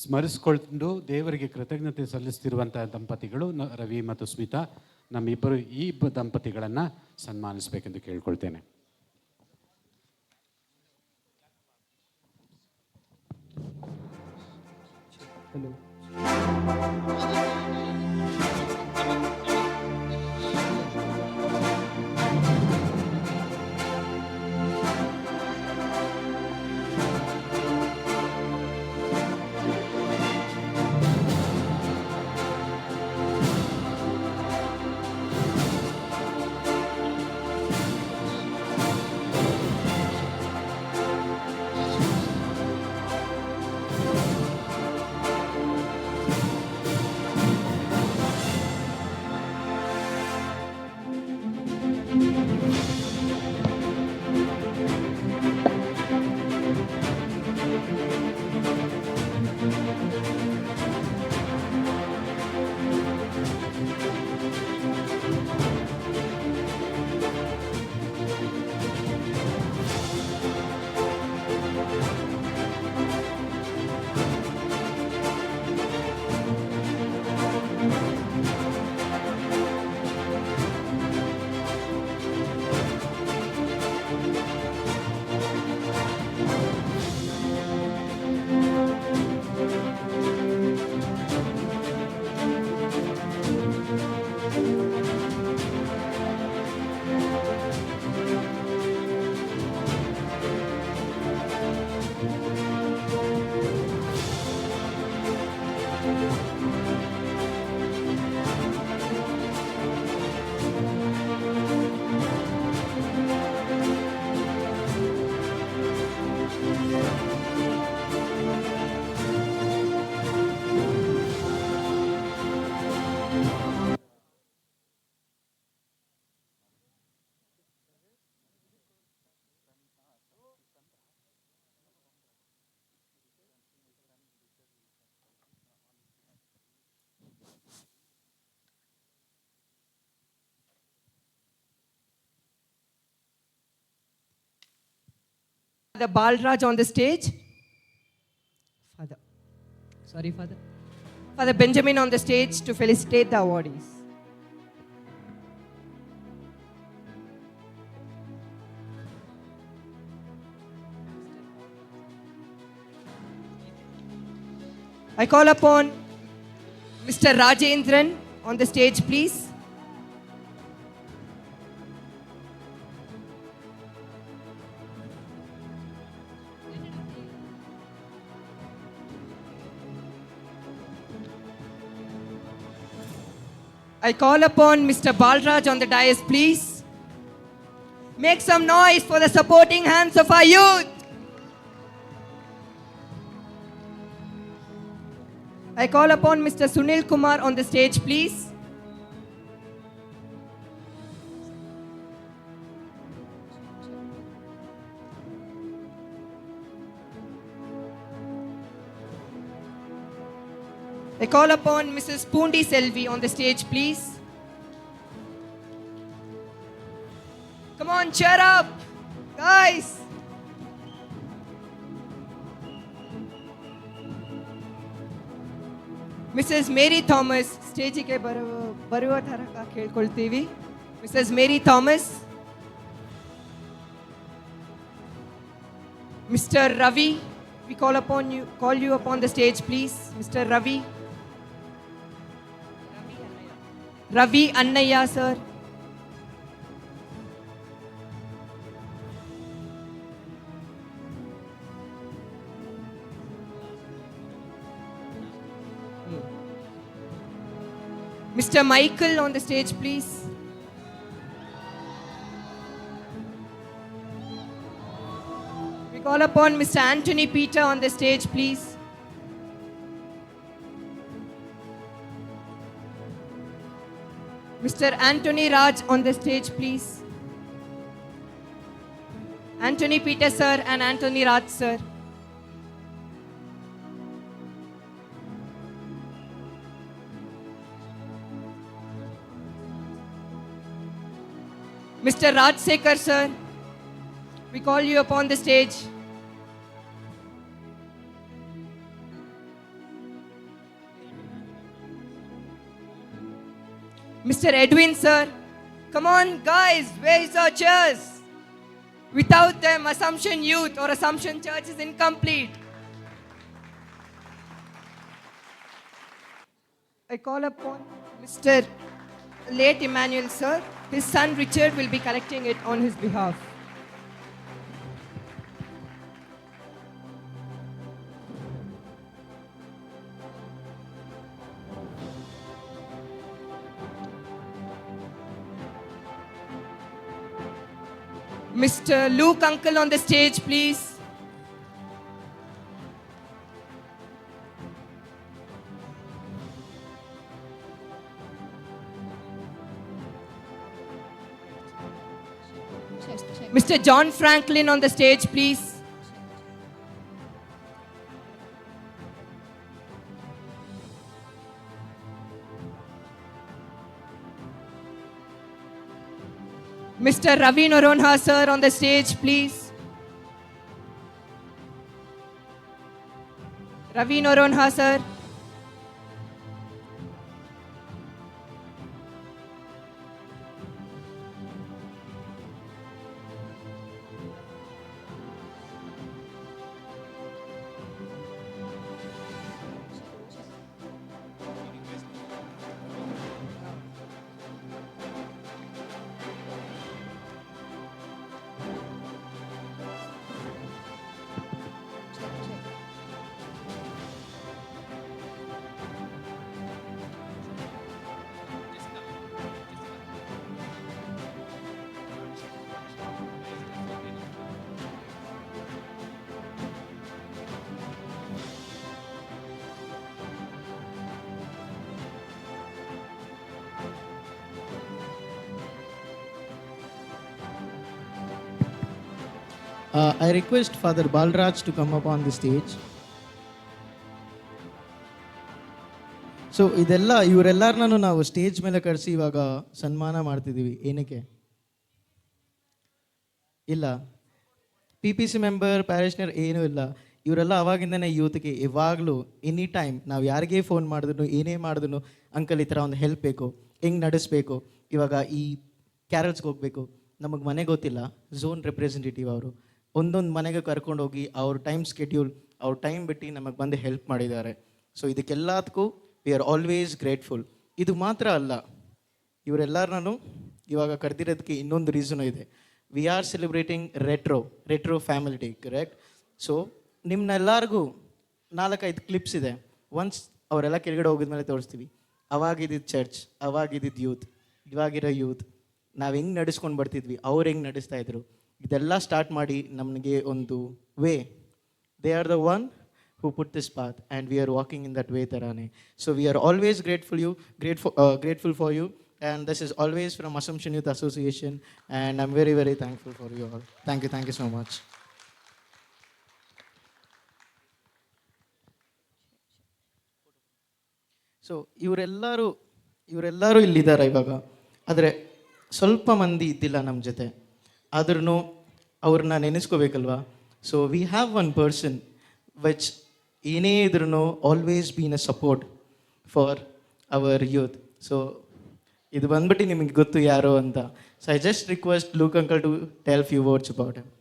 ಸ್ಮರಿಸ್ಕೊಂಡು ದೇವರಿಗೆ ಕೃತಜ್ಞತೆ ಸಲ್ಲಿಸ್ತಿರುವಂಥ ದಂಪತಿಗಳು ರವಿ ಮತ್ತು ಸ್ಮಿತಾ, ನಮ್ಮಿಬ್ಬರು ಈ ದಂಪತಿಗಳನ್ನು ಸನ್ಮಾನಿಸಬೇಕೆಂದು ಕೇಳ್ಕೊಳ್ತೇನೆ. The Balraj on the stage. Father Benjamin on the stage to felicitate the awardees. I call upon Mr. Rajendran on the stage, please. I call upon Mr. Balraj on the dais, please. Make some noise for the supporting hands of our youth. I call upon Mr. Sunil Kumar on the stage, please. I call upon Mrs. Pundi Selvi on the stage, please. Come on, cheer up, guys. Mrs. Mary Thomas, stage ke baruva tharaka kelkoltivi. Mrs. Mary Thomas. Mr. Ravi, we call you upon the stage, please. Mr. Ravi. Ravi Annaya, sir. Mr. Michael on the stage, please. call upon Mr. Anthony Peter on the stage, please. Mr. Anthony Raj on the stage, please. Anthony Peter, sir, and Anthony Raj, sir. Mr. Raj Sekar, sir, we call you upon the stage. Mr. Edwin, sir, come on, guys, where is our chairs? Without them, Assumption Youth or Assumption Church is incomplete. I call upon Mr. Late Emmanuel, sir. His son Richard will be collecting it on his behalf. Mr. Luke Uncle on the stage, please. Mr. John Franklin on the stage, please. Mr. Ravi Noronha, sir, on the stage, please. Ravi Noronha, sir. I request Father Balraj to come up on the stage. So ಇದೆಲ್ಲ ಇವರೆಲ್ಲರನ್ನೂ ನಾವು stage ಮೇಲೆ ಕರೆಸಿ ಇವಾಗ ಸನ್ಮಾನ ಮಾಡ್ತಿದ್ದೀವಿ. ಏನಕ್ಕೆ ಇಲ್ಲ, PPC member, ಪ್ಯಾರಿಷನರ್ ಏನೂ ಇಲ್ಲ. ಇವರೆಲ್ಲ ಅವಾಗಿಂದನೇ ಯೂತ್ಗೆ ಯಾವಾಗಲೂ ಎನಿ ಟೈಮ್ ನಾವು ಯಾರಿಗೇ ಫೋನ್ ಮಾಡಿದ್ರು ಏನೇ ಮಾಡಿದ್ರು, ಅಂಕಲ್ ಈ ಥರ ಒಂದು ಹೆಲ್ಪ್ ಬೇಕು, ಹೆಂಗೆ ನಡೆಸಬೇಕು, ಇವಾಗ ಈ ಕ್ಯಾರಲ್ಸ್ಗೆ ಹೋಗಬೇಕು, ನಮಗೆ ಮನೆ ಗೊತ್ತಿಲ್ಲ, ಝೋನ್ ರೆಪ್ರೆಸೆಂಟೇಟಿವ್ ಅವರು ಒಂದೊಂದು ಮನೆಗೆ ಕರ್ಕೊಂಡೋಗಿ ಅವ್ರ ಟೈಮ್ ಸ್ಕೆಡ್ಯೂಲ್, ಅವ್ರ ಟೈಮ್ ಬಿಟ್ಟು ನಮಗೆ ಬಂದು ಹೆಲ್ಪ್ ಮಾಡಿದ್ದಾರೆ. ಸೊ ಇದಕ್ಕೆಲ್ಲದಕ್ಕೂ ವಿ ಆರ್ ಆಲ್ವೇಸ್ ಗ್ರೇಟ್ಫುಲ್. ಇದು ಮಾತ್ರ ಅಲ್ಲ, ಇವರೆಲ್ಲರನ್ನೂ ಇವಾಗ ಕರೆದಿರೋದಕ್ಕೆ ಇನ್ನೊಂದು ರೀಸನು ಇದೆ. We are celebrating retro family day, correct? So ನಿಮ್ಮನ್ನೆಲ್ಲರಿಗೂ 4-5 ಕ್ಲಿಪ್ಸ್ ಇದೆ. ಒನ್ಸ್ ಅವರೆಲ್ಲ ಕೆಳಗಡೆ ಹೋಗಿದ್ಮೇಲೆ ತೋರಿಸ್ತೀವಿ. ಅವಾಗಿದ್ದಿದ್ದು ಚರ್ಚ್, ಅವಾಗಿದ್ದಿದ್ದು ಯೂತ್, ಇವಾಗಿರೋ ಯೂತ್, ನಾವು ಹೆಂಗೆ ನಡೆಸ್ಕೊಂಡು ಬರ್ತಿದ್ವಿ, ಅವ್ರು ಹೆಂಗೆ ನಡೆಸ್ತಾ ಇದ್ರು, ಇದೆಲ್ಲ ಸ್ಟಾರ್ಟ್ ಮಾಡಿ ನಮಗೆ ಒಂದು way. They are the one who put this path and we are walking in that way tarane. So we are always grateful for you, and this is always from Assumption Youth Association, and I'm very very thankful for you all. Thank you so much. So ಇವರೆಲ್ಲರೂ ಇಲ್ಲಿದ್ದಾರೆ ಇವಾಗ, ಆದರೆ ಸ್ವಲ್ಪ ಮಂದಿ ಇದ್ದಿಲ್ಲ ನಮ್ಮ ಜೊತೆ, ಆದ್ರೂ ಅವ್ರನ್ನ ನೆನೆಸ್ಕೋಬೇಕಲ್ವಾ. So we have one person which ಏನೇ ಇದ್ರೂ always been a support for our youth. So ಇದು ಬಂದ್ಬಿಟ್ಟು ನಿಮಗೆ ಗೊತ್ತು ಯಾರು ಅಂತ. So I just request Luke uncle to tell few words about him.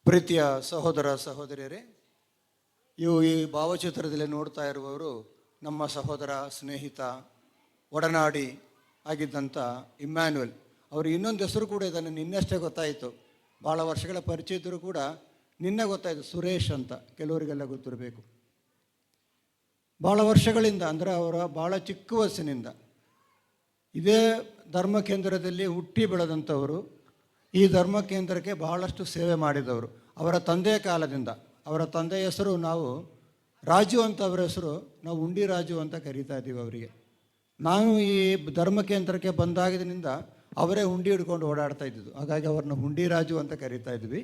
ಪ್ರೀತಿಯ ಸಹೋದರ ಸಹೋದರಿಯರೇ, ಈ ಭಾವಚಿತ್ರದಲ್ಲಿ ನೋಡ್ತಾ ಇರುವವರು ನಮ್ಮ ಸಹೋದರ, ಸ್ನೇಹಿತ, ಒಡನಾಡಿ ಆಗಿದ್ದಂಥ ಇಮ್ಯಾನ್ಯುಯಲ್. ಅವರು ಇನ್ನೊಂದು ಹೆಸರು ಕೂಡ ಇದನ್ನು ನಿನ್ನಷ್ಟೇ ಗೊತ್ತಾಯಿತು, ಭಾಳ ವರ್ಷಗಳ ಪರಿಚಯ ಇದ್ದರೂ ಕೂಡ ನಿನ್ನೆ ಗೊತ್ತಾಯಿತು, ಸುರೇಶ್ ಅಂತ. ಕೆಲವರಿಗೆಲ್ಲ ಗೊತ್ತಿರಬೇಕು. ಭಾಳ ವರ್ಷಗಳಿಂದ, ಅಂದರೆ ಅವರ ಭಾಳ ಚಿಕ್ಕ ವಯಸ್ಸಿನಿಂದ ಇದೇ ಧರ್ಮ ಕೇಂದ್ರದಲ್ಲಿ ಹುಟ್ಟಿ ಬೆಳೆದಂಥವರು. ಈ ಧರ್ಮ ಕೇಂದ್ರಕ್ಕೆ ಬಹಳಷ್ಟು ಸೇವೆ ಮಾಡಿದವರು. ಅವರ ತಂದೆಯ ಕಾಲದಿಂದ, ಅವರ ತಂದೆಯ ಹೆಸರು ನಾವು ರಾಜು ಅಂತ, ಅವರ ಹೆಸರು ನಾವು ಉಂಡಿ ರಾಜು ಅಂತ ಕರೀತಾ ಇದ್ದೀವಿ ಅವರಿಗೆ. ನಾನು ಈ ಧರ್ಮ ಕೇಂದ್ರಕ್ಕೆ ಬಂದಾಗಿದ್ದರಿಂದ ಅವರೇ ಹುಂಡಿ ಹಿಡ್ಕೊಂಡು ಓಡಾಡ್ತಾ ಇದ್ದಿದ್ದು, ಹಾಗಾಗಿ ಅವ್ರನ್ನ ಹುಂಡಿ ರಾಜು ಅಂತ ಕರೀತಾ ಇದ್ವಿ.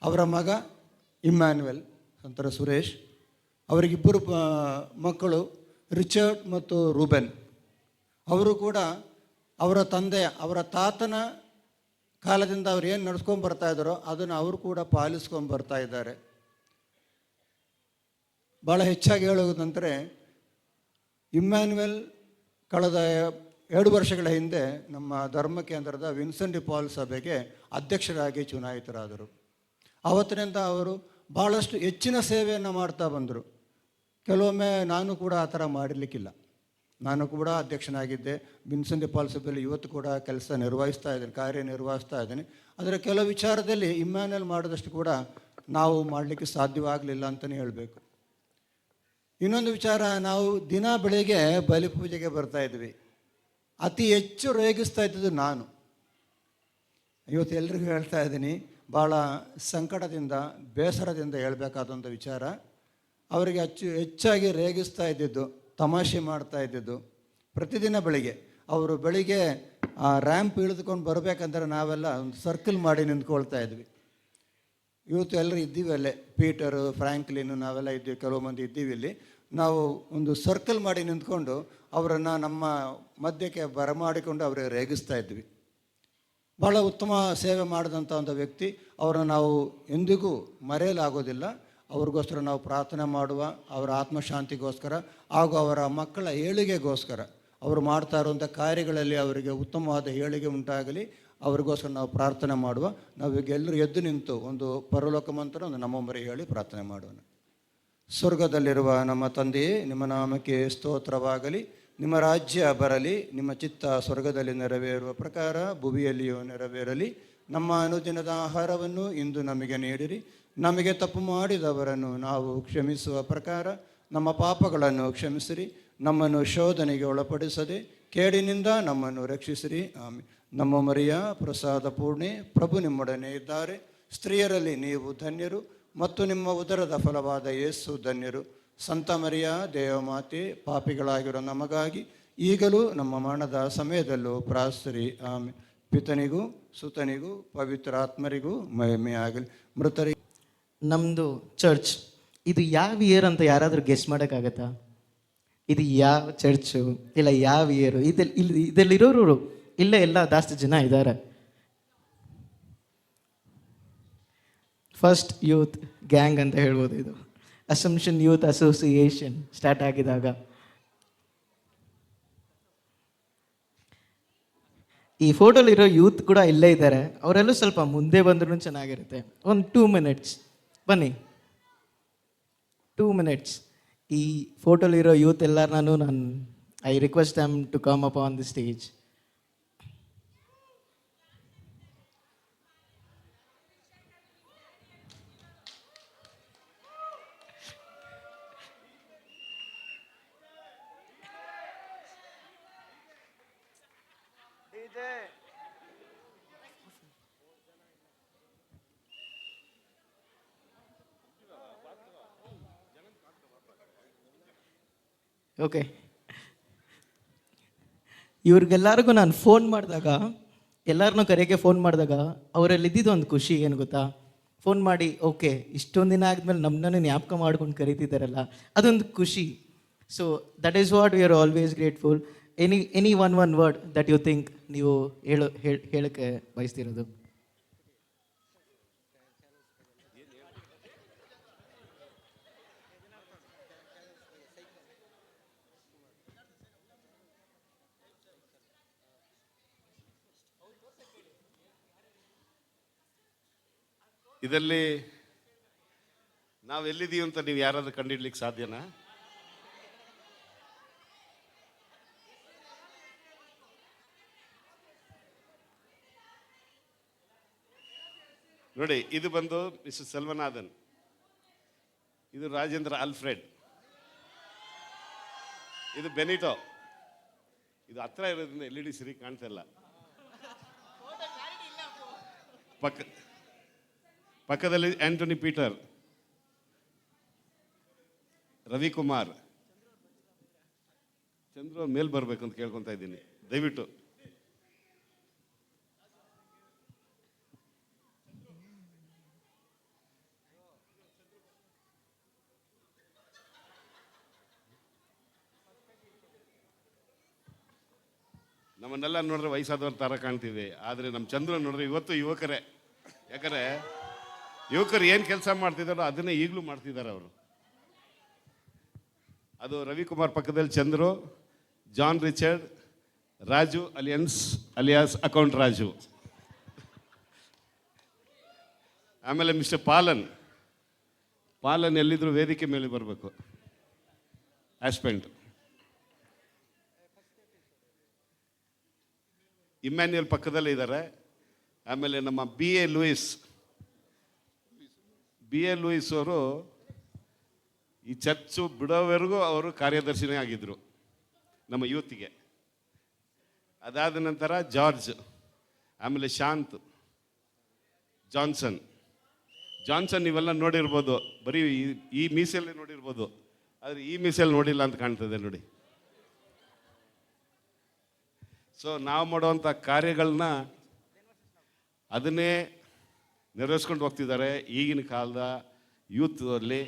ಅವರ ಮಗ ಇಮ್ಯಾನ್ಯುವೆಲ್ ನಂತರ ಸುರೇಶ್, ಅವರಿಗಿಬ್ಬರು ಮಕ್ಕಳು ರಿಚರ್ಡ್ ಮತ್ತು ರೂಬೆನ್. ಅವರು ಕೂಡ ಅವರ ತಂದೆಯ, ಅವರ ತಾತನ ಕಾಲದಿಂದ ಅವ್ರು ಏನು ನಡ್ಸ್ಕೊಂಡು ಬರ್ತಾ ಇದ್ದಾರೋ ಅದನ್ನು ಅವರು ಕೂಡ ಪಾಲಿಸ್ಕೊಂಡು ಬರ್ತಾ ಇದ್ದಾರೆ. ಭಾಳ ಹೆಚ್ಚಾಗಿ ಹೇಳುವುದಂದರೆ, ಇಮ್ಯಾನ್ಯುವೆಲ್ ಕಳೆದ 2 ವರ್ಷಗಳ ಹಿಂದೆ ನಮ್ಮ ಧರ್ಮ ಕೇಂದ್ರದ ವಿನ್ಸೆಂಟ್ ಡಿ ಪಾಲ್ ಸಭೆಗೆ ಅಧ್ಯಕ್ಷರಾಗಿ ಚುನಾಯಿತರಾದರು. ಆವತ್ತಿನಿಂದ ಅವರು ಭಾಳಷ್ಟು ಹೆಚ್ಚಿನ ಸೇವೆಯನ್ನು ಮಾಡ್ತಾ ಬಂದರು. ಕೆಲವೊಮ್ಮೆ ನಾನು ಕೂಡ ಆ ಥರ ಮಾಡಿರಲಿಕ್ಕಿಲ್ಲ. ನಾನು ಕೂಡ ಅಧ್ಯಕ್ಷನಾಗಿದ್ದೆ ವಿನ್ಸೆಂಟ್ ಡಿ ಪಾಲ್ ಸಭೆಯಲ್ಲಿ, ಇವತ್ತು ಕೂಡ ಕೆಲಸ ನಿರ್ವಹಿಸ್ತಾ ಇದ್ದೇನೆ, ಕಾರ್ಯನಿರ್ವಹಿಸ್ತಾ ಇದ್ದೇನೆ. ಆದರೆ ಕೆಲವು ವಿಚಾರದಲ್ಲಿ ಇಮ್ಯಾನ್ಯುಯಲ್ ಮಾಡಿದಷ್ಟು ಕೂಡ ನಾವು ಮಾಡಲಿಕ್ಕೆ ಸಾಧ್ಯವಾಗಲಿಲ್ಲ ಅಂತಲೇ ಹೇಳಬೇಕು. ಇನ್ನೊಂದು ವಿಚಾರ, ನಾವು ದಿನ ಬೆಳಿಗ್ಗೆ ಬಲಿಪೂಜೆಗೆ ಬರ್ತಾ ಇದ್ವಿ. ಅತಿ ಹೆಚ್ಚು ರೇಗಿಸ್ತಾ ಇದ್ದದ್ದು ನಾನು. ಇವತ್ತು ಎಲ್ರಿಗೂ ಹೇಳ್ತಾ ಇದ್ದೀನಿ, ಭಾಳ ಸಂಕಟದಿಂದ ಬೇಸರದಿಂದ ಹೇಳಬೇಕಾದಂಥ ವಿಚಾರ. ಅವರಿಗೆ ಹೆಚ್ಚಾಗಿ ರೇಗಿಸ್ತಾ ಇದ್ದಿದ್ದು, ತಮಾಷೆ ಮಾಡ್ತಾ ಇದ್ದಿದ್ದು, ಪ್ರತಿದಿನ ಅವರು ಬೆಳಿಗ್ಗೆ ಆ ರ್ಯಾಂಪ್ ಇಳಿದುಕೊಂಡು ಬರಬೇಕಂದ್ರೆ ನಾವೆಲ್ಲ ಒಂದು ಸರ್ಕಲ್ ಮಾಡಿ ನಿಂತ್ಕೊಳ್ತಾ ಇದ್ವಿ. ಇವತ್ತು ಎಲ್ಲರೂ ಇದ್ದೀವಿ ಅಲ್ಲೇ, ಪೀಟರು, ಫ್ರ್ಯಾಂಕ್ಲಿನ್, ನಾವೆಲ್ಲ ಇದ್ದೀವಿ, ಕೆಲವು ಮಂದಿ ಇದ್ದೀವಿ ಇಲ್ಲಿ. ನಾವು ಒಂದು ಸರ್ಕಲ್ ಮಾಡಿ ನಿಂತ್ಕೊಂಡು ಅವರನ್ನು ನಮ್ಮ ಮಧ್ಯಕ್ಕೆ ಬರಮಾಡಿಕೊಂಡು ಅವರಿಗೆ ರೇಗಿಸ್ತಾ ಇದ್ವಿ. ಭಾಳ ಉತ್ತಮ ಸೇವೆ ಮಾಡಿದಂಥ ಒಂದು ವ್ಯಕ್ತಿ. ಅವರನ್ನು ನಾವು ಎಂದಿಗೂ ಮರೆಯಲಾಗೋದಿಲ್ಲ. ಅವ್ರಿಗೋಸ್ಕರ ನಾವು ಪ್ರಾರ್ಥನೆ ಮಾಡುವ, ಅವರ ಆತ್ಮಶಾಂತಿಗೋಸ್ಕರ ಹಾಗೂ ಅವರ ಮಕ್ಕಳ ಏಳಿಗೆಗೋಸ್ಕರ, ಅವರು ಮಾಡ್ತಾ ಇರುವಂಥ ಕಾರ್ಯಗಳಲ್ಲಿ ಅವರಿಗೆ ಉತ್ತಮವಾದ ಏಳಿಗೆ ಉಂಟಾಗಲಿ, ಅವ್ರಿಗೋಸ್ಕರ ನಾವು ಪ್ರಾರ್ಥನೆ ಮಾಡುವ. ನಾವೀಗ ಎಲ್ಲರೂ ಎದ್ದು ನಿಂತು ಒಂದು ಪರಲೋಕ ಮಂತ್ರ, ಒಂದು ನಮ್ಮೊಮ್ಮರಿ ಹೇಳಿ ಪ್ರಾರ್ಥನೆ ಮಾಡೋಣ. ಸ್ವರ್ಗದಲ್ಲಿರುವ ನಮ್ಮ ತಂದೆಯೇ, ನಿಮ್ಮ ನಾಮಕ್ಕೆ ಸ್ತೋತ್ರವಾಗಲಿ. ನಿಮ್ಮ ರಾಜ್ಯ ಬರಲಿ. ನಿಮ್ಮ ಚಿತ್ತ ಸ್ವರ್ಗದಲ್ಲಿ ನೆರವೇರುವ ಪ್ರಕಾರ ಭುವಿಯಲ್ಲಿಯೂ ನೆರವೇರಲಿ. ನಮ್ಮ ಅನುದಿನದ ಆಹಾರವನ್ನು ಇಂದು ನಮಗೆ ನೀಡಿರಿ. ನಮಗೆ ತಪ್ಪು ಮಾಡಿದವರನ್ನು ನಾವು ಕ್ಷಮಿಸುವ ಪ್ರಕಾರ ನಮ್ಮ ಪಾಪಗಳನ್ನು ಕ್ಷಮಿಸಿರಿ. ನಮ್ಮನ್ನು ಶೋಧನೆಗೆ ಒಳಪಡಿಸದೆ ಕೇಡಿನಿಂದ ನಮ್ಮನ್ನು ರಕ್ಷಿಸಿರಿ. ಆಮೇಲೆ. ನಮ್ಮ ಮರಿಯ ಪ್ರಸಾದ ಪೂರ್ಣೆ, ಪ್ರಭು ನಿಮ್ಮೊಡನೆ ಇದ್ದಾರೆ. ಸ್ತ್ರೀಯರಲ್ಲಿ ನೀವು ಧನ್ಯರು ಮತ್ತು ನಿಮ್ಮ ಉದರದ ಫಲವಾದ ಯೇಸು ಧನ್ಯರು. ಸಂತ ಮರಿಯ ದೇವಮಾತೆ, ಪಾಪಿಗಳಾಗಿರೋ ನಮಗಾಗಿ ಈಗಲೂ ನಮ್ಮ ಮರಣದ ಸಮಯದಲ್ಲೂ ಪ್ರಾರ್ಥಿಸಿರಿ. ಆಮೇಲೆ. ಪಿತನಿಗೂ ಸುತನಿಗೂ ಪವಿತ್ರಾತ್ಮರಿಗೂ ಮಹಿಮೆ ಆಗಲಿ. ಮೃತರಿಗೆ ನಮ್ಮದು ಚರ್ಚ್ ಇದು ಯಾವ ಇಯರ್ ಅಂತ ಯಾರಾದರೂ ಗೆಸ್ ಮಾಡೋಕ್ಕಾಗತ್ತಾ? ಇದು ಯಾವ ಚರ್ಚು ಇಲ್ಲ ಯಾವ ಇಯರು? ಇದರಲ್ಲಿರೋರು ಇಲ್ಲೇ ಎಲ್ಲ ಜಾಸ್ತಿ ಜನ ಇದ್ದಾರೆ. ಫಸ್ಟ್ ಯೂತ್ ಗ್ಯಾಂಗ್ ಅಂತ ಹೇಳ್ಬೋದು. ಇದು ಅಸಂಪ್ಷನ್ ಯೂತ್ ಅಸೋಸಿಯೇಷನ್ ಸ್ಟಾರ್ಟ್ ಆಗಿದಾಗ. ಈ ಫೋಟೋಲಿರೋ ಯೂತ್ ಕೂಡ ಇಲ್ಲೇ ಇದ್ದಾರೆ. ಅವರೆಲ್ಲೂ ಸ್ವಲ್ಪ ಮುಂದೆ ಬಂದ್ರೂ ಚೆನ್ನಾಗಿರುತ್ತೆ. ಒಂದು 2 ಮಿನಿಟ್ಸ್ ಬನ್ನಿ. 2 ಮಿನಿಟ್ಸ್. ಈ ಫೋಟೋಲಿರೋ ಯೂತ್ ಎಲ್ಲರೂ ನಾನು I request them to come up on the stage. Okay, ಇವ್ರಿಗೆಲ್ಲರಿಗೂ ನಾನು ಫೋನ್ ಮಾಡಿದಾಗ, ಎಲ್ಲರನ್ನೂ ಕರೆಯೋಕ್ಕೆ ಫೋನ್ ಮಾಡಿದಾಗ ಅವರಲ್ಲಿ ಇದ್ದಿದ್ದು ಒಂದು ಖುಷಿ ಏನು ಗೊತ್ತಾ? ಫೋನ್ ಮಾಡಿ ಓಕೆ ಇಷ್ಟೊಂದು ದಿನ ಆದಮೇಲೆ ನಮ್ಮನ್ನು ಜ್ಞಾಪಕ ಮಾಡ್ಕೊಂಡು ಕರೀತಿದ್ದಾರಲ್ಲ, ಅದೊಂದು ಖುಷಿ. So that is what we are always grateful. Any one word that you think ನೀವು ಹೇಳೋಕ್ಕೆ ಬಯಸ್ತಿರೋದು? ಇದರಲ್ಲಿ ನಾವು ಎಲ್ಲಿದ್ದೀವಿ ಅಂತ ನೀವು ಯಾರಾದ್ರೂ ಕಂಡುಹಿಡ್ಲಿಕ್ಕೆ ಸಾಧ್ಯನಾ? ನೋಡಿ, ಇದು ಬಂದು ಮಿಸ್ಟರ್ ಸೆಲ್ವನಾಥನ್, ಇದು ರಾಜೇಂದ್ರ ಅಲ್ಫ್ರೆಡ್, ಇದು ಬೆನಿಟೋ. ಇದು ಹತ್ರ ಇರೋದ್ರಿಂದ LED ಸರಿ ಕಾಣ್ತಾ ಇಲ್ಲ. ಪಕ್ಕದಲ್ಲಿ ಆಂಟೋನಿ ಪೀಟರ್, ರವಿಕುಮಾರ್. ಚಂದ್ರು ಮೇಲ್ ಬರಬೇಕು ಅಂತ ಕೇಳ್ಕೊತಾ ಇದ್ದೀನಿ, ದಯವಿಟ್ಟು. ನಮ್ಮನ್ನೆಲ್ಲ ನೋಡಿದ್ರೆ ವಯಸ್ಸಾದವ್ರ ಥರ ಕಾಣ್ತೀವಿ, ಆದರೆ ನಮ್ಮ ಚಂದ್ರ ನೋಡಿದ್ರೆ ಇವತ್ತು ಯುವಕರೇ. ಯಾಕಂದರೆ ಯುವಕರು ಏನು ಕೆಲಸ ಮಾಡ್ತಿದ್ದಾರೋ ಅದನ್ನೇ ಈಗಲೂ ಮಾಡ್ತಿದ್ದಾರೆ ಅವರು. ಅದು ರವಿಕುಮಾರ್ ಪಕ್ಕದಲ್ಲಿ Chandru, John Richard, Raju alias account Raju, ಆಮೇಲೆ ಮಿಸ್ಟರ್ ಪಾಲನ್ ಎಲ್ಲಿದ್ರು ವೇದಿಕೆ ಮೇಲೆ ಬರಬೇಕು, ಆಸ್ಪೆಂಟ್. ಇಮ್ಯಾನ್ಯುಯಲ್ ಪಕ್ಕದಲ್ಲೇ ಇದ್ದಾರೆ. ಆಮೇಲೆ ನಮ್ಮ ಬಿ ಎ ಲೂಯಿಸ್ ಅವರು ಈ ಚರ್ಚು ಬಿಡೋವರೆಗೂ ಅವರು ಕಾರ್ಯದರ್ಶಿನೇ ಆಗಿದ್ದರು ನಮ್ಮ ಯೂತ್ಗೆ. ಅದಾದ ನಂತರ ಜಾರ್ಜ್, ಆಮೇಲೆ ಶಾಂತ್, ಜಾನ್ಸನ್ ಇವೆಲ್ಲ ನೋಡಿರ್ಬೋದು, ಬರೀ ಈ ಮೀಸೆಲ್ಲೇ ನೋಡಿರ್ಬೋದು, ಆದರೆ ಈ ಮೀಸೆಲ್ಲಿ ನೋಡಿಲ್ಲ ಅಂತ ಕಾಣ್ತದೆ ನೋಡಿ. ಸೊ ನಾವು ಮಾಡುವಂಥ ಕಾರ್ಯಗಳನ್ನ ಅದನ್ನೇ ನೆರವೇರಿಸ್ಕೊಂಡು ಹೋಗ್ತಿದ್ದಾರೆ ಈಗಿನ ಕಾಲದ ಯೂತ್ ಅಲ್ಲಿ.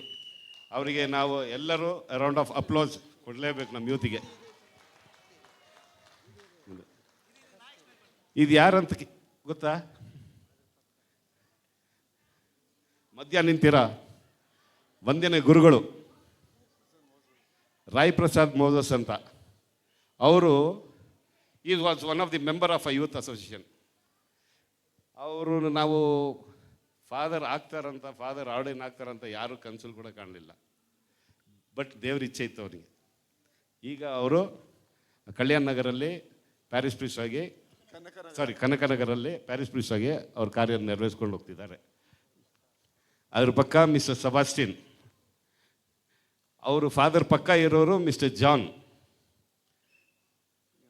ಅವರಿಗೆ ನಾವು ಎಲ್ಲರೂ ರೌಂಡ್ ಆಫ್ ಅಪ್ಲೋಸ್ ಕೊಡಲೇಬೇಕು ನಮ್ಮ ಯೂತಿಗೆ. ಇದು ಯಾರಂತ ಗೊತ್ತಾ? ಮಧ್ಯ ನಿಂತೀರಾ ವಂದನೆ ಗುರುಗಳು ರಾಯ್ ಪ್ರಸಾದ್ ಮೋಸಸ್ ಅಂತ. ಅವರು is was one of the member of a youth association. ಅವರು ನಾವು ಫಾದರ್ ಆರ್ಡೇನ್ ಆಗ್ತಾರಂತ ಯಾರು ಕನ್ಸಲ್ ಕೂಡ ಕಾಣಲಿಲ್ಲ. ಬಟ್ ದೇವ್ರ ಇಚ್ಛೆ ಇತ್ತು ಅವನಿಗೆ. ಈಗ ಅವರು ಕಲ್ಯಾಣ ನಗರಲ್ಲಿ ಪ್ಯಾರಿಸ್ ಪ್ರೀಸ್ಟ್ ಆಗಿ ಕನಕನಗರಲ್ಲಿ ಪ್ಯಾರಿಸ್ ಪ್ರೀಸ್ಟ್ ಆಗಿ ಅವ್ರ ಕಾರ್ಯ ನೆರವೇರಿಸ್ಕೊಂಡು ಹೋಗ್ತಿದ್ದಾರೆ. ಅದ್ರ ಪಕ್ಕ ಮಿಸ್ಟರ್ ಸಬಾಸ್ಟಿನ್, ಅವರು ಫಾದರ್ ಪಕ್ಕ ಇರೋರು ಮಿಸ್ಟರ್ ಜಾನ್.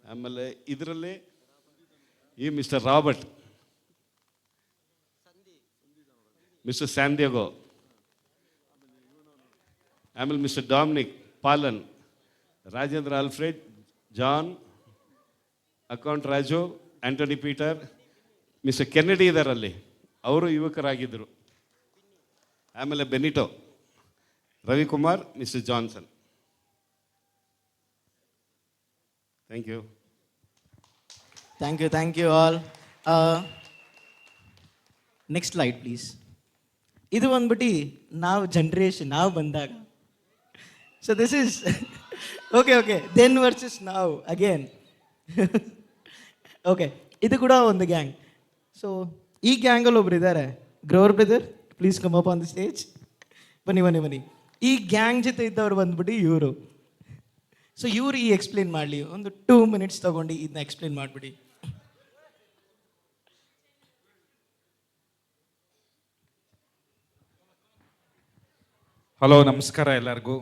ಆಮೇಲೆ ಇದರಲ್ಲಿ ಈ ಮಿಸ್ಟರ್ ರಾಬರ್ಟ್, ಮಿಸ್ಟರ್ ಸ್ಯಾಂಡಿಯಾಗೋ, ಆಮೇಲೆ mister Dominic, Palan, Rajendra Alfred, John, account Raju, Antony Peter, mister Kennedy ಇದ್ದಾರಲ್ಲಿ, ಅವರು ಯುವಕರಾಗಿದ್ದರು. ಆಮೇಲೆ Benito, Ravikumar, mister Johnson. Thank you all. Next slide please. ಇದು ಬಂದ್ಬಿಟ್ಟು ನಾವು ಬಂದಾಗ. So this is okay then versus ನಾವು ಅಗೇನ್. ಓಕೆ, ಇದು ಕೂಡ ಒಂದು ಗ್ಯಾಂಗ್. ಸೊ ಈ ಗ್ಯಾಂಗಲ್ಲಿ ಒಬ್ರು ಇದ್ದಾರೆ, Grover brother, please come up on the stage. ಬನ್ನಿ. ಈ ಗ್ಯಾಂಗ್ ಜೊತೆ ಇದ್ದವ್ರು ಬಂದ್ಬಿಟ್ಟು ಇವರು. ಸೊ ಇವ್ರು ಎಕ್ಸ್ಪ್ಲೇನ್ ಮಾಡಲಿ, ಒಂದು 2 minutes ತಗೊಂಡು ಇದನ್ನ ಎಕ್ಸ್ಪ್ಲೇನ್ ಮಾಡಿಬಿಡಿ. ಹಲೋ, ನಮಸ್ಕಾರ ಎಲ್ಲರಿಗೂ.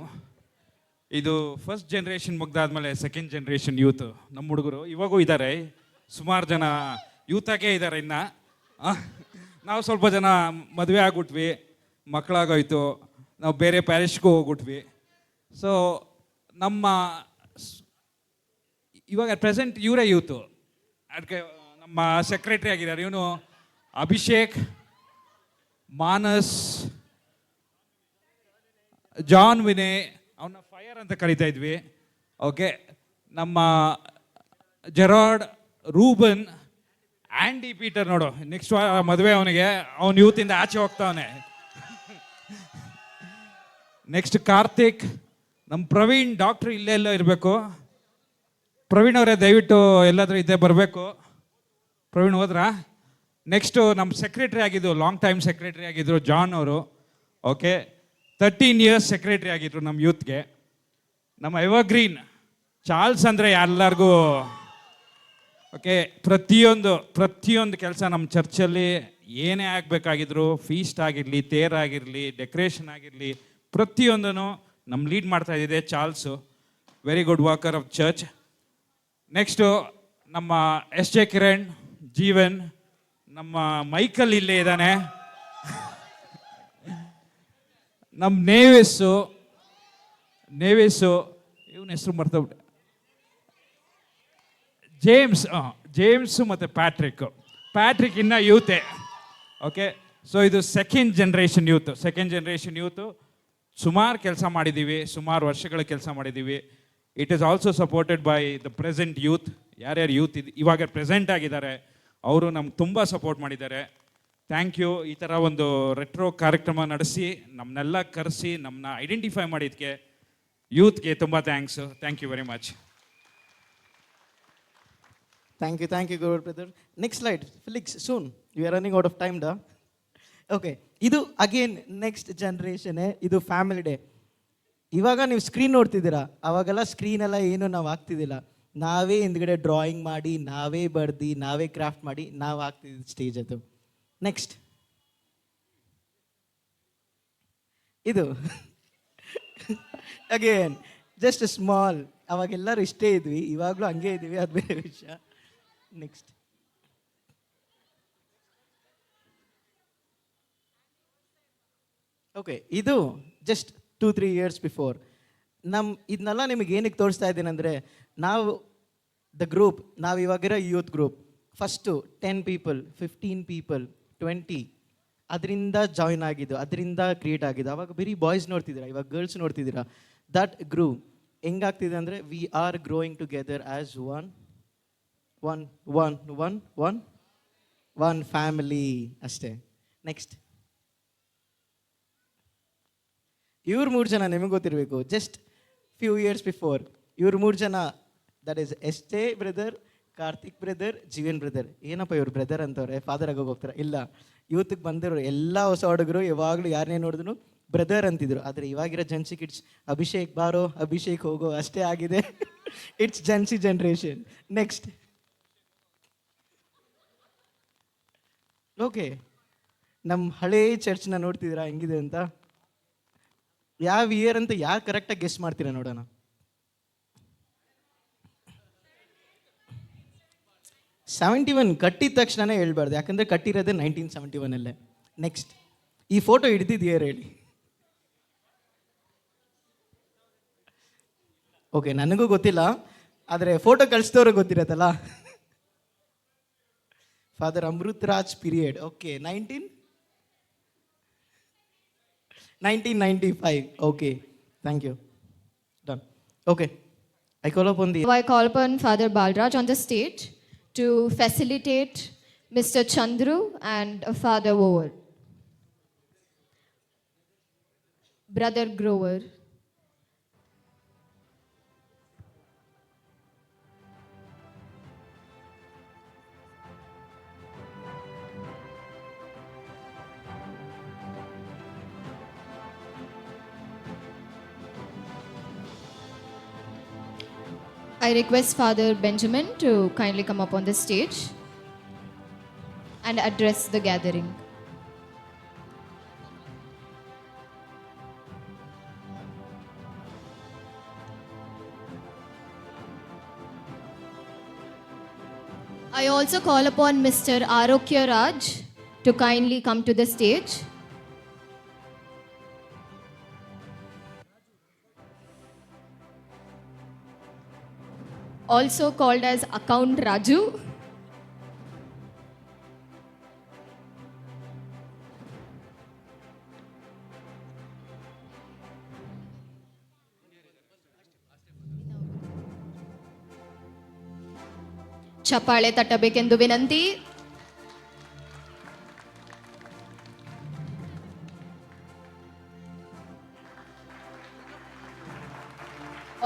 ಇದು ಫಸ್ಟ್ ಜನ್ರೇಷನ್ ಮುಗ್ದಾದ್ಮೇಲೆ ಸೆಕೆಂಡ್ ಜನ್ರೇಷನ್ ಯೂತ್ ನಮ್ಮ ಹುಡುಗರು ಇವಾಗೂ ಇದ್ದಾರೆ. ಸುಮಾರು ಜನ ಯೂತಾಗೇ ಇದ್ದಾರೆ. ಇನ್ನು ನಾವು ಸ್ವಲ್ಪ ಜನ ಮದುವೆ ಆಗ್ಬಿಟ್ವಿ, ಮಕ್ಕಳಾಗೋಯ್ತು, ನಾವು ಬೇರೆ ಪ್ಯಾರಿಸ್ಗೂ ಹೋಗ್ಬಿಟ್ವಿ. ಸೊ ನಮ್ಮ ಇವಾಗ ಪ್ರೆಸೆಂಟ್ ಇವರೇ ಯೂತು. ಅದಕ್ಕೆ ನಮ್ಮ ಸೆಕ್ರೆಟ್ರಿ ಆಗಿದ್ದಾರೆ ಇವನು ಅಭಿಷೇಕ್, ಮಾನಸ್, ಜಾನ್ ವಿನಯ್, ಅವನ್ನ ಫೈರ್ ಅಂತ ಕರಿತಾ ಇದ್ವಿ. ಓಕೆ, ನಮ್ಮ ಜೆರಾರ್ಡ್, ರೂಬನ್, ಆ್ಯಂಡಿ ಪೀಟರ್. ನೋಡು, ನೆಕ್ಸ್ಟ್ ಮದುವೆ ಅವನಿಗೆ, ಅವನು ಯೂತಿಂದ ಆಚೆ ಹೋಗ್ತಾವನೆ. ನೆಕ್ಸ್ಟ್ ಕಾರ್ತಿಕ್, ನಮ್ಮ ಪ್ರವೀಣ್, ಡಾಕ್ಟ್ರ್ ಇಲ್ಲೇ ಎಲ್ಲ ಇರಬೇಕು. ಪ್ರವೀಣ್ ಅವರೇ ದಯವಿಟ್ಟು ಎಲ್ಲಾದರೂ ಇದ್ದೇ ಬರಬೇಕು. ಪ್ರವೀಣ್ ಹೋದ್ರಾ? ನೆಕ್ಸ್ಟು ನಮ್ಮ ಸೆಕ್ರೆಟ್ರಿ ಆಗಿದ್ದು, ಲಾಂಗ್ ಟೈಮ್ ಸೆಕ್ರೆಟ್ರಿ ಆಗಿದ್ದರು ಜಾನ್ ಅವರು. ಓಕೆ, 13 years ಸೆಕ್ರೆಟ್ರಿ ಆಗಿದ್ರು ನಮ್ಮ ಯೂತ್ಗೆ. ನಮ್ಮ ಎವರ್ಗ್ರೀನ್ ಚಾರ್ಲ್ಸ್ ಅಂದರೆ ಎಲ್ಲರಿಗೂ ಓಕೆ, ಪ್ರತಿಯೊಂದು ಕೆಲಸ ನಮ್ಮ ಚರ್ಚಲ್ಲಿ ಏನೇ ಆಗಬೇಕಾಗಿದ್ರು, ಫೀಸ್ಟ್ ಆಗಿರಲಿ, ತೇರಾಗಿರಲಿ, ಡೆಕೋರೇಷನ್ ಆಗಿರಲಿ, ಪ್ರತಿಯೊಂದನ್ನು ನಮ್ಮ ಲೀಡ್ ಮಾಡ್ತಾ ಇದ್ದಿದೆ Charles. Very good worker of church. Next ನಮ್ಮ ಎಸ್ ಜೆ ಕಿರಣ್, ಜೀವನ್, ನಮ್ಮ ಮೈಕಲ್ ಇಲ್ಲೇ ಇದ್ದಾನೆ. ನಮ್ಮ ನೇವಿಸ್ಸು ಇವನ ಹೆಸರು ಮರ್ತೋಗ್ಬಿಟ್ಟೆ, ಜೇಮ್ಸು ಮತ್ತು ಪ್ಯಾಟ್ರಿಕ್ ಇನ್ನ ಯೂತೆ. ಓಕೆ, ಸೊ ಇದು ಸೆಕೆಂಡ್ ಜನ್ರೇಷನ್ ಯೂತು. ಸುಮಾರು ಕೆಲಸ ಮಾಡಿದ್ದೀವಿ, ಸುಮಾರು ವರ್ಷಗಳ ಕೆಲಸ ಮಾಡಿದ್ದೀವಿ. It is also supported by the present youth. ಯಾರ್ಯಾರು ಯೂತ್ ಇವಾಗ ಪ್ರೆಸೆಂಟ್ ಆಗಿದ್ದಾರೆ ಅವರು ನಮ್ಗೆ ತುಂಬ ಸಪೋರ್ಟ್ ಮಾಡಿದ್ದಾರೆ. Thank you. ಈ ಥರ ಒಂದು ರೆಟ್ರೋ ಕಾರ್ಯಕ್ರಮ ನಡೆಸಿ ನಮ್ಮನ್ನೆಲ್ಲ ಕರೆಸಿ ನಮ್ಮನ್ನ ಐಡೆಂಟಿಫೈ ಮಾಡಿದ್ದಕ್ಕೆ ಯೂತ್ಗೆ ತುಂಬ thank you very much. Thank you, Gaurav brother. Next slide, Felix, soon. We are running out of time, da. Okay, ಇದು ಅಗೇನ್ ನೆಕ್ಸ್ಟ್ ಜನ್ರೇಷನ್ನೇ, ಇದು ಫ್ಯಾಮಿಲಿ ಡೇ. ಇವಾಗ ನೀವು ಸ್ಕ್ರೀನ್ ನೋಡ್ತಿದ್ದೀರಾ, ಅವಾಗೆಲ್ಲ ಸ್ಕ್ರೀನ್ ಎಲ್ಲ ಏನು ನಾವು ಹಾಕ್ತಿದ್ದಿಲ್ಲ. ನಾವೇ ಹಿಂದ್ಗಡೆ ಡ್ರಾಯಿಂಗ್ ಮಾಡಿ, ನಾವೇ ಬರ್ದು, ನಾವೇ ಕ್ರಾಫ್ಟ್ ಮಾಡಿ ನಾವು ಹಾಕ್ತಿದ್ದ ಸ್ಟೇಜ್ ಅದು. ನೆಕ್ಸ್ಟ್ ಇದು ಅಗೇನ್ ಜಸ್ಟ್ ಸ್ಮಾಲ್. ಅವಾಗೆಲ್ಲರೂ ಇಷ್ಟೇ ಇದ್ವಿ, ಇವಾಗಲೂ ಹಂಗೆ ಇದ್ದೀವಿ, ಅದು ಬೇರೆ ವಿಷಯ. ನೆಕ್ಸ್ಟ್ ಓಕೆ, ಇದು ಜಸ್ಟ್ 2-3 years ಬಿಫೋರ್. ಇದನ್ನೆಲ್ಲ ನಿಮಗೆ ಏನಕ್ಕೆ ತೋರಿಸ್ತಾ ಇದ್ದೀನಿ ಅಂದರೆ, ನಾವು ದ ಗ್ರೂಪ್, ನಾವು ಇವಾಗಿರೋ youth group first 10 people, 15 people, 20 ಅದರಿಂದ ಜಾಯ್ನ್ ಆಗಿದ್ದು, ಅದರಿಂದ ಕ್ರಿಯೇಟ್ ಆಗಿದ್ದು. ಅವಾಗ ಬರೀ ಬಾಯ್ಸ್ ನೋಡ್ತಿದ್ದೀರಾ, ಇವಾಗ ಗರ್ಲ್ಸ್ ನೋಡ್ತಿದ್ದೀರಾ. ದಟ್ ಗ್ರೂ ಹೆಂಗಾಗ್ತಿದೆ ಅಂದರೆ, we are growing together as one family ಅಷ್ಟೇ. ನೆಕ್ಸ್ಟ್ ಇವ್ರು 3 ಜನ ನಿಮಗೆ ಗೊತ್ತಿರಬೇಕು. ಜಸ್ಟ್ ಫ್ಯೂ ಇಯರ್ಸ್ ಬಿಫೋರ್ ಇವ್ರು 3 ಜನ, ದಟ್ ಈಸ್ ಎಷ್ಟೇ brother, Karthik brother, Jeevan brother. ಏನಪ್ಪ ಇವ್ರು ಬ್ರದರ್ ಅಂತವ್ರೆ, ಫಾದರ್ ಆಗೋಗಿ ಹೋಗ್ತಾರೆ? ಇಲ್ಲ, ಯೂತ್ಗೆ ಬಂದಿರೋ ಎಲ್ಲ ಹೊಸ ಹುಡುಗರು ಯಾವಾಗಲೂ ಯಾರನ್ನೇ ನೋಡಿದ್ರು ಬ್ರದರ್ ಅಂತಿದ್ರು. ಆದರೆ ಇವಾಗಿರೋ ಜನ್ಸಿ ಕಿಡ್ಸ್ ಅಭಿಷೇಕ್ ಬಾರೋ, ಅಭಿಷೇಕ್ ಹೋಗೋ ಅಷ್ಟೇ ಆಗಿದೆ. It's gen Z generation. Next okay, ನಮ್ಮ ಹಳೇ ಚರ್ಚ್ನ ನೋಡ್ತಿದ್ದೀರಾ ಹೆಂಗಿದೆ ಅಂತ? ಯಾವ ಇಯರ್ ಅಂತ ಯಾರು ಕರೆಕ್ಟಾಗಿ ಗೆಸ್ ಮಾಡ್ತೀರಾ ನೋಡೋಣ. 71 ಕಟ್ಟಿದ ತಕ್ಷಣನೇ ಹೇಳ್ಬಾರ್ದು, ಯಾಕಂದರೆ ಕಟ್ಟಿರೋದೇ 1971 ನೆಕ್ಸ್ಟ್ ಈ ಫೋಟೋ ಹಿಡ್ದಿದ್ಯಾರು ಹೇಳಿ? ಓಕೆ, ನನಗೂ ಗೊತ್ತಿಲ್ಲ, ಆದರೆ ಫೋಟೋ ಕಳಿಸಿದವ್ರಿಗೆ ಗೊತ್ತಿರತ್ತಲ್ಲ. Father Amrit Raj period. Okay, 1995. Okay, thank you. Done. Okay, I call upon Father Balraj on the stage to facilitate Mr. Chandru and Father Over. Brother Grover. I request Father Benjamin to kindly come up on the stage and address the gathering. I also call upon Mr. Arokya Raj to kindly come to the stage. Also called as Account Raju. ಚಪ್ಪಾಳೆ ತಟ್ಟಬೇಕೆಂದು ವಿನಂತಿ.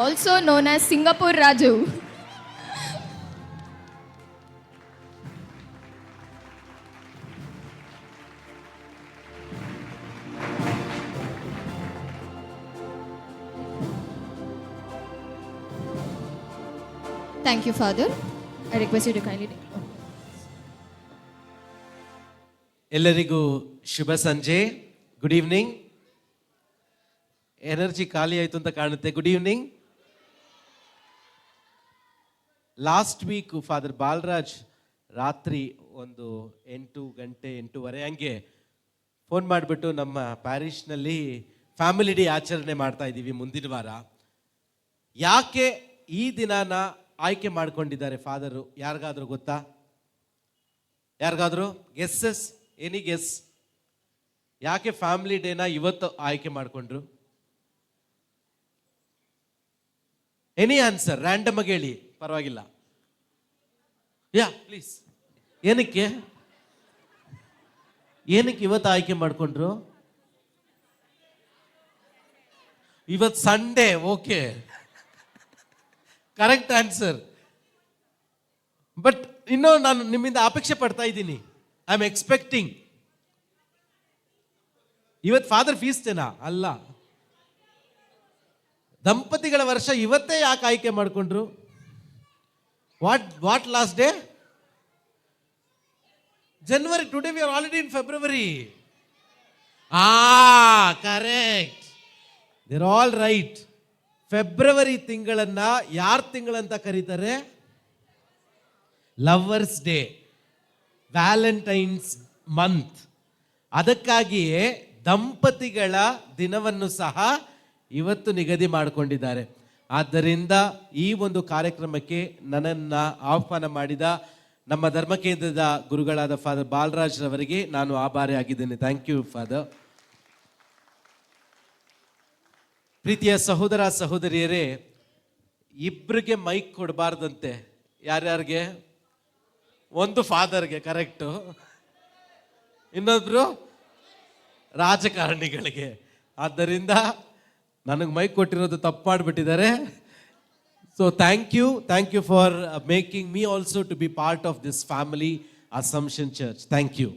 Also known as Singapore Raju. Thank you, Father. I request you to kindly take. ಎಲ್ಲರಿಗೂ ಶುಭ ಸಂಜೆ. Good evening. Energy ಖಾಲಿ ಆಯಿತು ಅಂತ ಕಾಣುತ್ತೆ. Good evening. Last week father Balraj ರಾತ್ರಿ ಒಂದು 8 ಗಂಟೆ 8:15 ಹಂಗೆ ಫೋನ್ ಮಾಡಿಬಿಟ್ಟು ನಮ್ಮ ಪ್ಯಾರಿಷ್ನಲ್ಲಿ ಫ್ಯಾಮಿಲಿ ಡೇ ಆಚರಣೆ ಮಾಡ್ತಾ ಇದ್ದೀವಿ ಮುಂದಿನ ವಾರ. ಯಾಕೆ ಈ ದಿನಾನ ಆಯ್ಕೆ ಮಾಡ್ಕೊಂಡಿದ್ದಾರೆ ಫಾದರು? ಯಾರಿಗಾದ್ರೂ ಗೊತ್ತಾ? ಯಾರಿಗಾದ್ರೂ ಗೆಸ್ಸಸ್? Any guess? ಯಾಕೆ ಫ್ಯಾಮಿಲಿ ಡೇನ ಇವತ್ತು ಆಯ್ಕೆ ಮಾಡಿಕೊಂಡ್ರು? Any answer? ರ್ಯಾಂಡಮ್ ಆಗಿ ಹೇಳಿ, ಪರವಾಗಿಲ್ಲ. Yeah please. ಏನಕ್ಕೆ ಇವತ್ತು ಆಯ್ಕೆ ಮಾಡಿಕೊಂಡ್ರು? ಇವತ್ತು Sunday. Okay, correct answer. But ಇನ್ನೂ ನಾನು ನಿಮ್ಮಿಂದ ಅಪೇಕ್ಷೆ ಪಡ್ತಾ ಇದ್ದೀನಿ. I am expecting. ಇವತ್ತು ಫಾದರ್ ಫೀಸ್ಟೇನಾ? ಅಲ್ಲ. ದಂಪತಿಗಳ ವರ್ಷ ಇವತ್ತೇ ಯಾಕೆ ಆಯ್ಕೆ ಮಾಡಿಕೊಂಡ್ರು? What last day? January. Today we are already in February. Correct. They're all right. February ತಿಂಗಳನ್ನ ಯಾರ ತಿಂಗಳಂತ ಕರೀತಾರೆ? Lovers day, Valentine's month. ಅದಕ್ಕಾಗಿಯೇ ದಂಪತಿಗಳ ದಿನವನ್ನು ಸಹ ಇವತ್ತು ನಿಗದಿ ಮಾಡಿಕೊಂಡಿದ್ದಾರೆ. ಆದ್ದರಿಂದ ಈ ಒಂದು ಕಾರ್ಯಕ್ರಮಕ್ಕೆ ನನ್ನನ್ನು ಆಹ್ವಾನ ಮಾಡಿದ ನಮ್ಮ ಧರ್ಮಕೇಂದ್ರದ ಗುರುಗಳಾದ ಫಾದರ್ ಬಾಲರಾಜ್ ರವರಿಗೆ ನಾನು ಆಭಾರಿಯಾಗಿದ್ದೇನೆ. Thank you father. ಪ್ರೀತಿಯ ಸಹೋದರ ಸಹೋದರಿಯರೇ, ಇಬ್ಬರಿಗೆ ಮೈಕ್ ಕೊಡಬಾರ್ದಂತೆ. ಯಾರ್ಯಾರಿಗೆ? ಒಂದು ಫಾದರ್ಗೆ, ಕರೆಕ್ಟು. ಇನ್ನೊಬ್ರು ರಾಜಕಾರಣಿಗಳಿಗೆ. ಆದ್ದರಿಂದ ನನಗೆ ಮೈಕ್ ಕೊಟ್ಟಿರೋದು ತಪ್ಪು ಮಾಡಿಬಿಟ್ಟಿದ್ದಾರೆ. So thank you for making me also to be part of this family, Assumption Church. Thank you.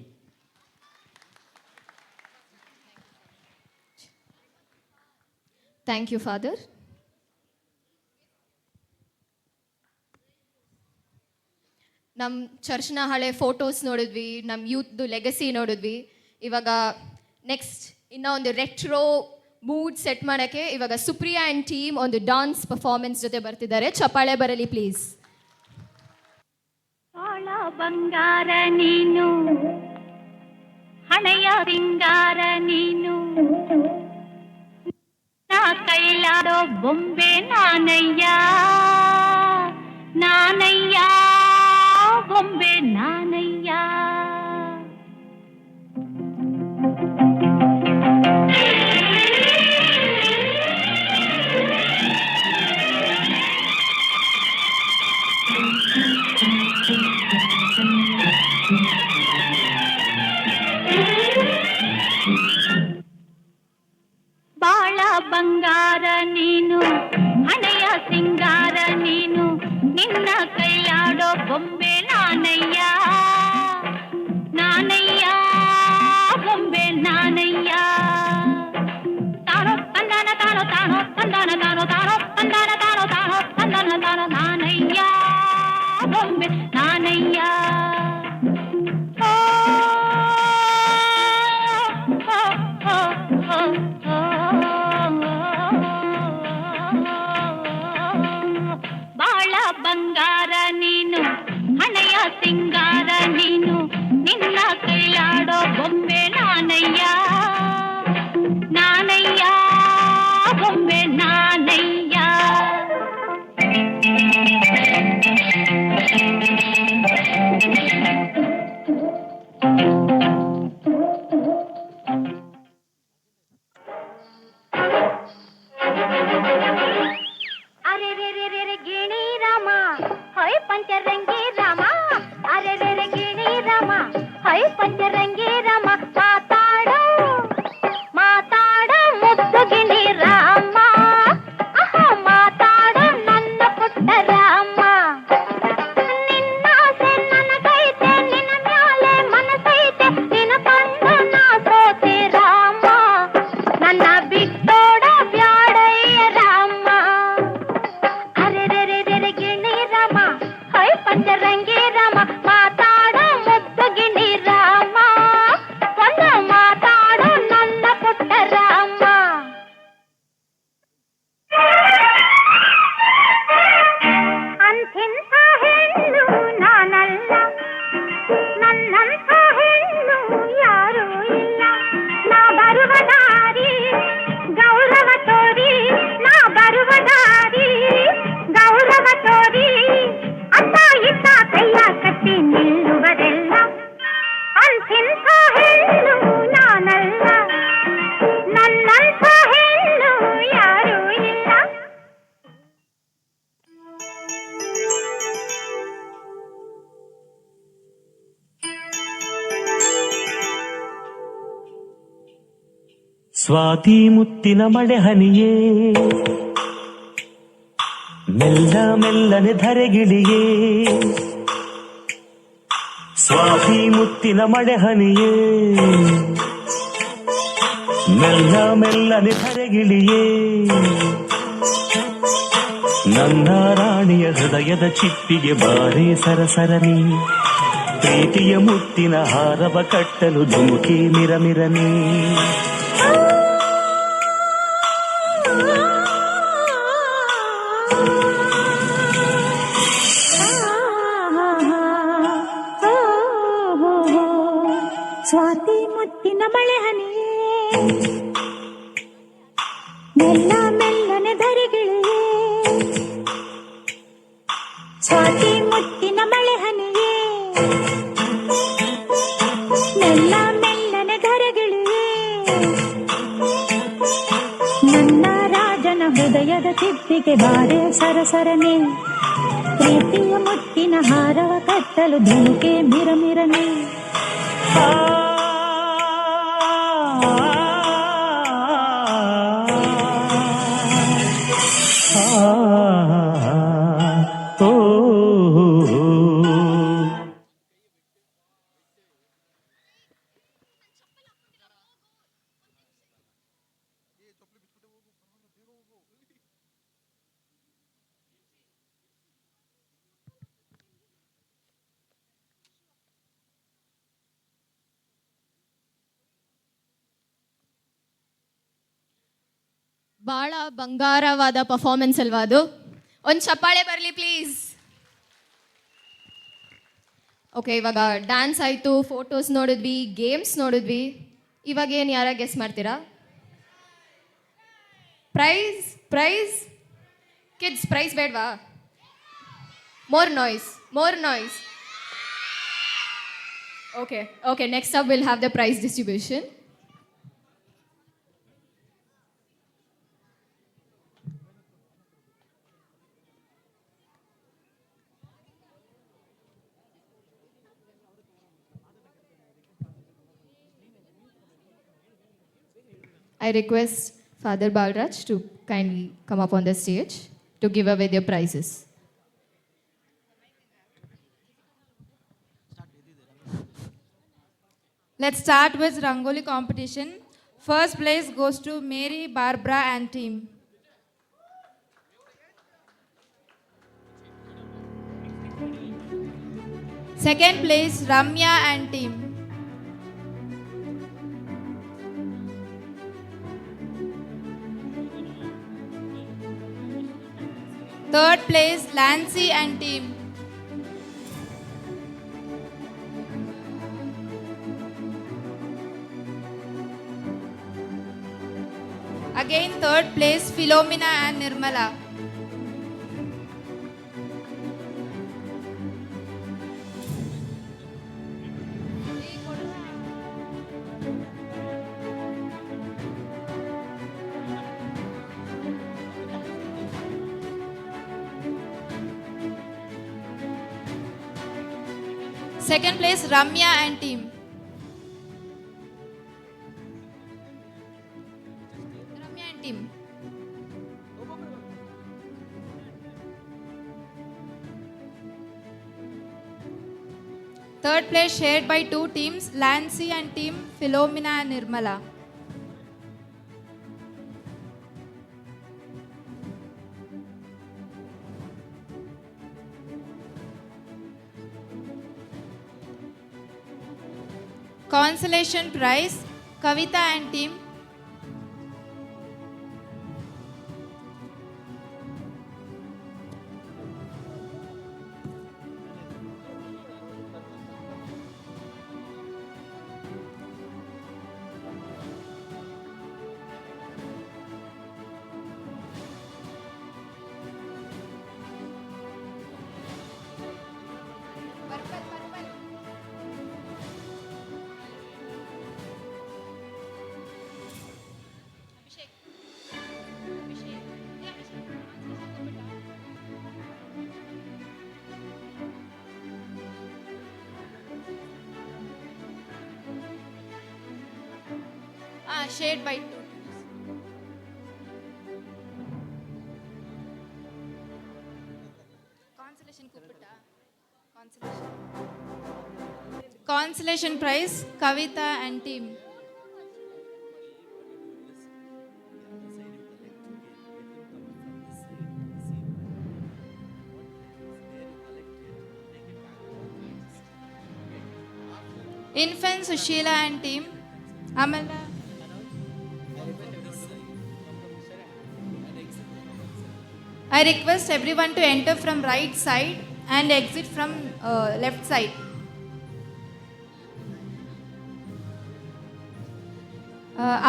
Thank you, Father. ನಮ್ಮ ಚರ್ಚ್ನ ಹಳೆ ಫೋಟೋಸ್ ನೋಡಿದ್ವಿ, ನಮ್ಮ ಯೂತ್ದು ಲೆಗಸಿ ನೋಡಿದ್ವಿ. ಇವಾಗ ನೆಕ್ಸ್ಟ್ ಇನ್ನೂ ಒಂದು ರೆಟ್ರೋ ಮೂಡ್ ಸೆಟ್ ಮಾಡೋಕ್ಕೆ ಇವಾಗ ಸುಪ್ರಿಯಾ ಆ್ಯಂಡ್ ಟೀಮ್ ಒಂದು ಡಾನ್ಸ್ ಪರ್ಫಾರ್ಮೆನ್ಸ್ ಜೊತೆ ಬರ್ತಿದ್ದಾರೆ. ಚಪ್ಪಾಳೆ ಬರಲಿ ಪ್ಲೀಸ್. ಬಂಗಾರ ನೀನು, ಹಣೆಯ ಸಿಂಗಾರ ನೀನು, ನಾ ಕೈಲಾಡೋ ಬೊಂಬೆ ನಾನಯ್ಯ, ನಾನಯ್ಯ ಬೊಂಬೆ ನಾನಯ್ಯ. ಬಾಳ ಬಂಗಾರ ನೀನು, ಹಣೆಯ ಸಿಂಗಾರ ನೀನು, ನಿನ್ನ ಕೈಲಾಡೋ ಬೊಂಬೆ ನಾನಯ್ಯ, ನಾನಯ್ಯ ಬೊಂಬೆ ನಾನಯ್ಯ. ತಾನೋ ತಂದಾನ ತಾನೋ ತಾನೋ ತಂದಾನ ತಾನೋ ತಾನೋ ತಂದಾನ ತಾನೋ ತಾನೋ ತಂದಾನ ತಾನೋ, ನಾನಯ್ಯ ಬೊಂಬೆ ನಾನಯ್ಯ. ಬಾಳ ಬಂಗಾರ ನೀನು, ಹಣೆಯ ಸಿಂಗಾರ ನೀನು, ನಿನ್ನ ಕೈಲಾಡೋ ಬೊಂಬೆ ನಾನಯ್ಯ, ನಾನಯ್ಯ ಬೊಂಬೆ ನಾನಯ್ಯ. ಅರೆ ರೇ ರೇ ರೇ ರೇ ಗಿಣಿ ರಾಮ, ಹೊಯ್ ಪಂಚರಂಗಿ ರಾಮ, ಅರೆ ರೇ ರೇ ಗಿಣಿ ರಾಮ, ಹೊಯ್ ಪಂಚರಂಗಿ ರಾಮ. ಮಾತಾಡು ಮಾತಾಡು ಮುದ್ದು ಗಿಣಿ ರಾಮ, ಮಾತಾಡು ನನ್ನ ಪುಟ್ಟ ರಾಮ. ನಿನ್ನಾಸೆ ನನಗೈತೆ, ನಿನ್ನ ಮ್ಯಾಲೆ ಮನಸೈತೆ, ನಿನ್ನ ಕಂಡು ನಾ ಸೋತೆ ರಾಮ, ನನ್ನ ಬಿಟ್ಟೋಡ ಬ್ಯಾಡಯ್ಯ ರಾಮ. ಸ್ವಾತಿ ಮುತ್ತಿನ ಮಳೆ ಹನಿಯೇ ಮೆಲ್ಲ ಮೆಲ್ಲನೆ ಧರೆಗಿಳಿಯೇ ಸ್ವಾತಿ ಮುತ್ತಿನ ಮಳೆ ಹನಿಯೇ ಮೆಲ್ಲ ಮೆಲ್ಲನೆ ಧರೆಗಿಳಿಯೇ ನನ್ನ ರಾಣಿಯ ಹೃದಯದ ಚಿಪ್ಪಿಗೆ ಬಾರೇ ಸರಸರನಿ ಪ್ರೀತಿಯ ಮುತ್ತಿನ ಹಾರವ ಕಟ್ಟಲು ಧುಮುಕಿ ಮಿರಮಿರನೆ ಸ್ವಾತಿ ಮುತ್ತಿನ ಮಳೆ ಹನಿಯೇ ಮೆಲ್ಲ ಮೆಲ್ಲನೆ ಧರೆಗಿಳಿಯೇ ಸ್ವಾತಿ ಮುತ್ತಿನ ಮಳೆ ಹನಿಯೇ ಮೆಲ್ಲ ಮೆಲ್ಲನೆ ಧರೆಗಿಳಿಯೇ ನನ್ನ ರಾಜನ ಹೃದಯದ ತಿಪ್ಪಿಗೆ ಬಾರೆ ಸರಸರನೆ ಪ್ರೀತಿಯ ಮುತ್ತಿನ ಹಾರವ ಕಟ್ಟಲು ಧುಮುಕೆ ಮಿರಮಿರನೆ ಭಾಳ ಬಂಗಾರವಾದ ಪರ್ಫಾರ್ಮೆನ್ಸ್ ಅಲ್ವಾ ಅದು? ಒಂದು ಚಪ್ಪಾಳೆ ಬರಲಿ ಪ್ಲೀಸ್. ಓಕೆ, ಇವಾಗ ಡ್ಯಾನ್ಸ್ ಆಯಿತು, ಫೋಟೋಸ್ ನೋಡಿದ್ವಿ, ಗೇಮ್ಸ್ ನೋಡಿದ್ವಿ. ಇವಾಗ ಏನು ಯಾರ ಗೆಸ್ ಮಾಡ್ತೀರಾ? ಪ್ರೈಸ್ ಪ್ರೈಸ್ ಕಿಡ್ಸ್ ಪ್ರೈಸ್ ಬೇಡವಾ? More noise. Okay, next up will have the prize distribution. I request Father Balraj to kindly come up on the stage to give away their prizes. Let's start with Rangoli competition. First place goes to Mary, Barbara and team. Second place Ramya and team. Third place Lancy and team. Again third place Philomena and Nirmala. Second place Ramya and team. Third place shared by two teams, Lancy and team, Philomena and Nirmala. Consolation prize, Kavita and team. Shared by two. Consolation prize, Kavita and team. Infant Sushila and team. Amala. I request everyone to enter from right side and exit from left side.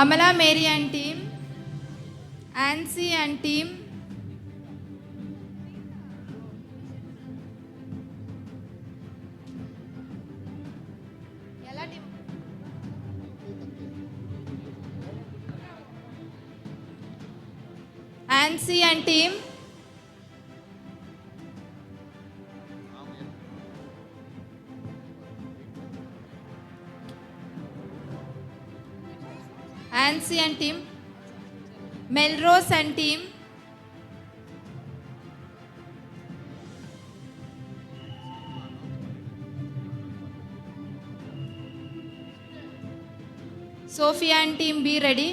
Amala Mary and team. Ansi and team. Ansi and team. Ansi and team. Melrose and team. Sophia and team, be ready.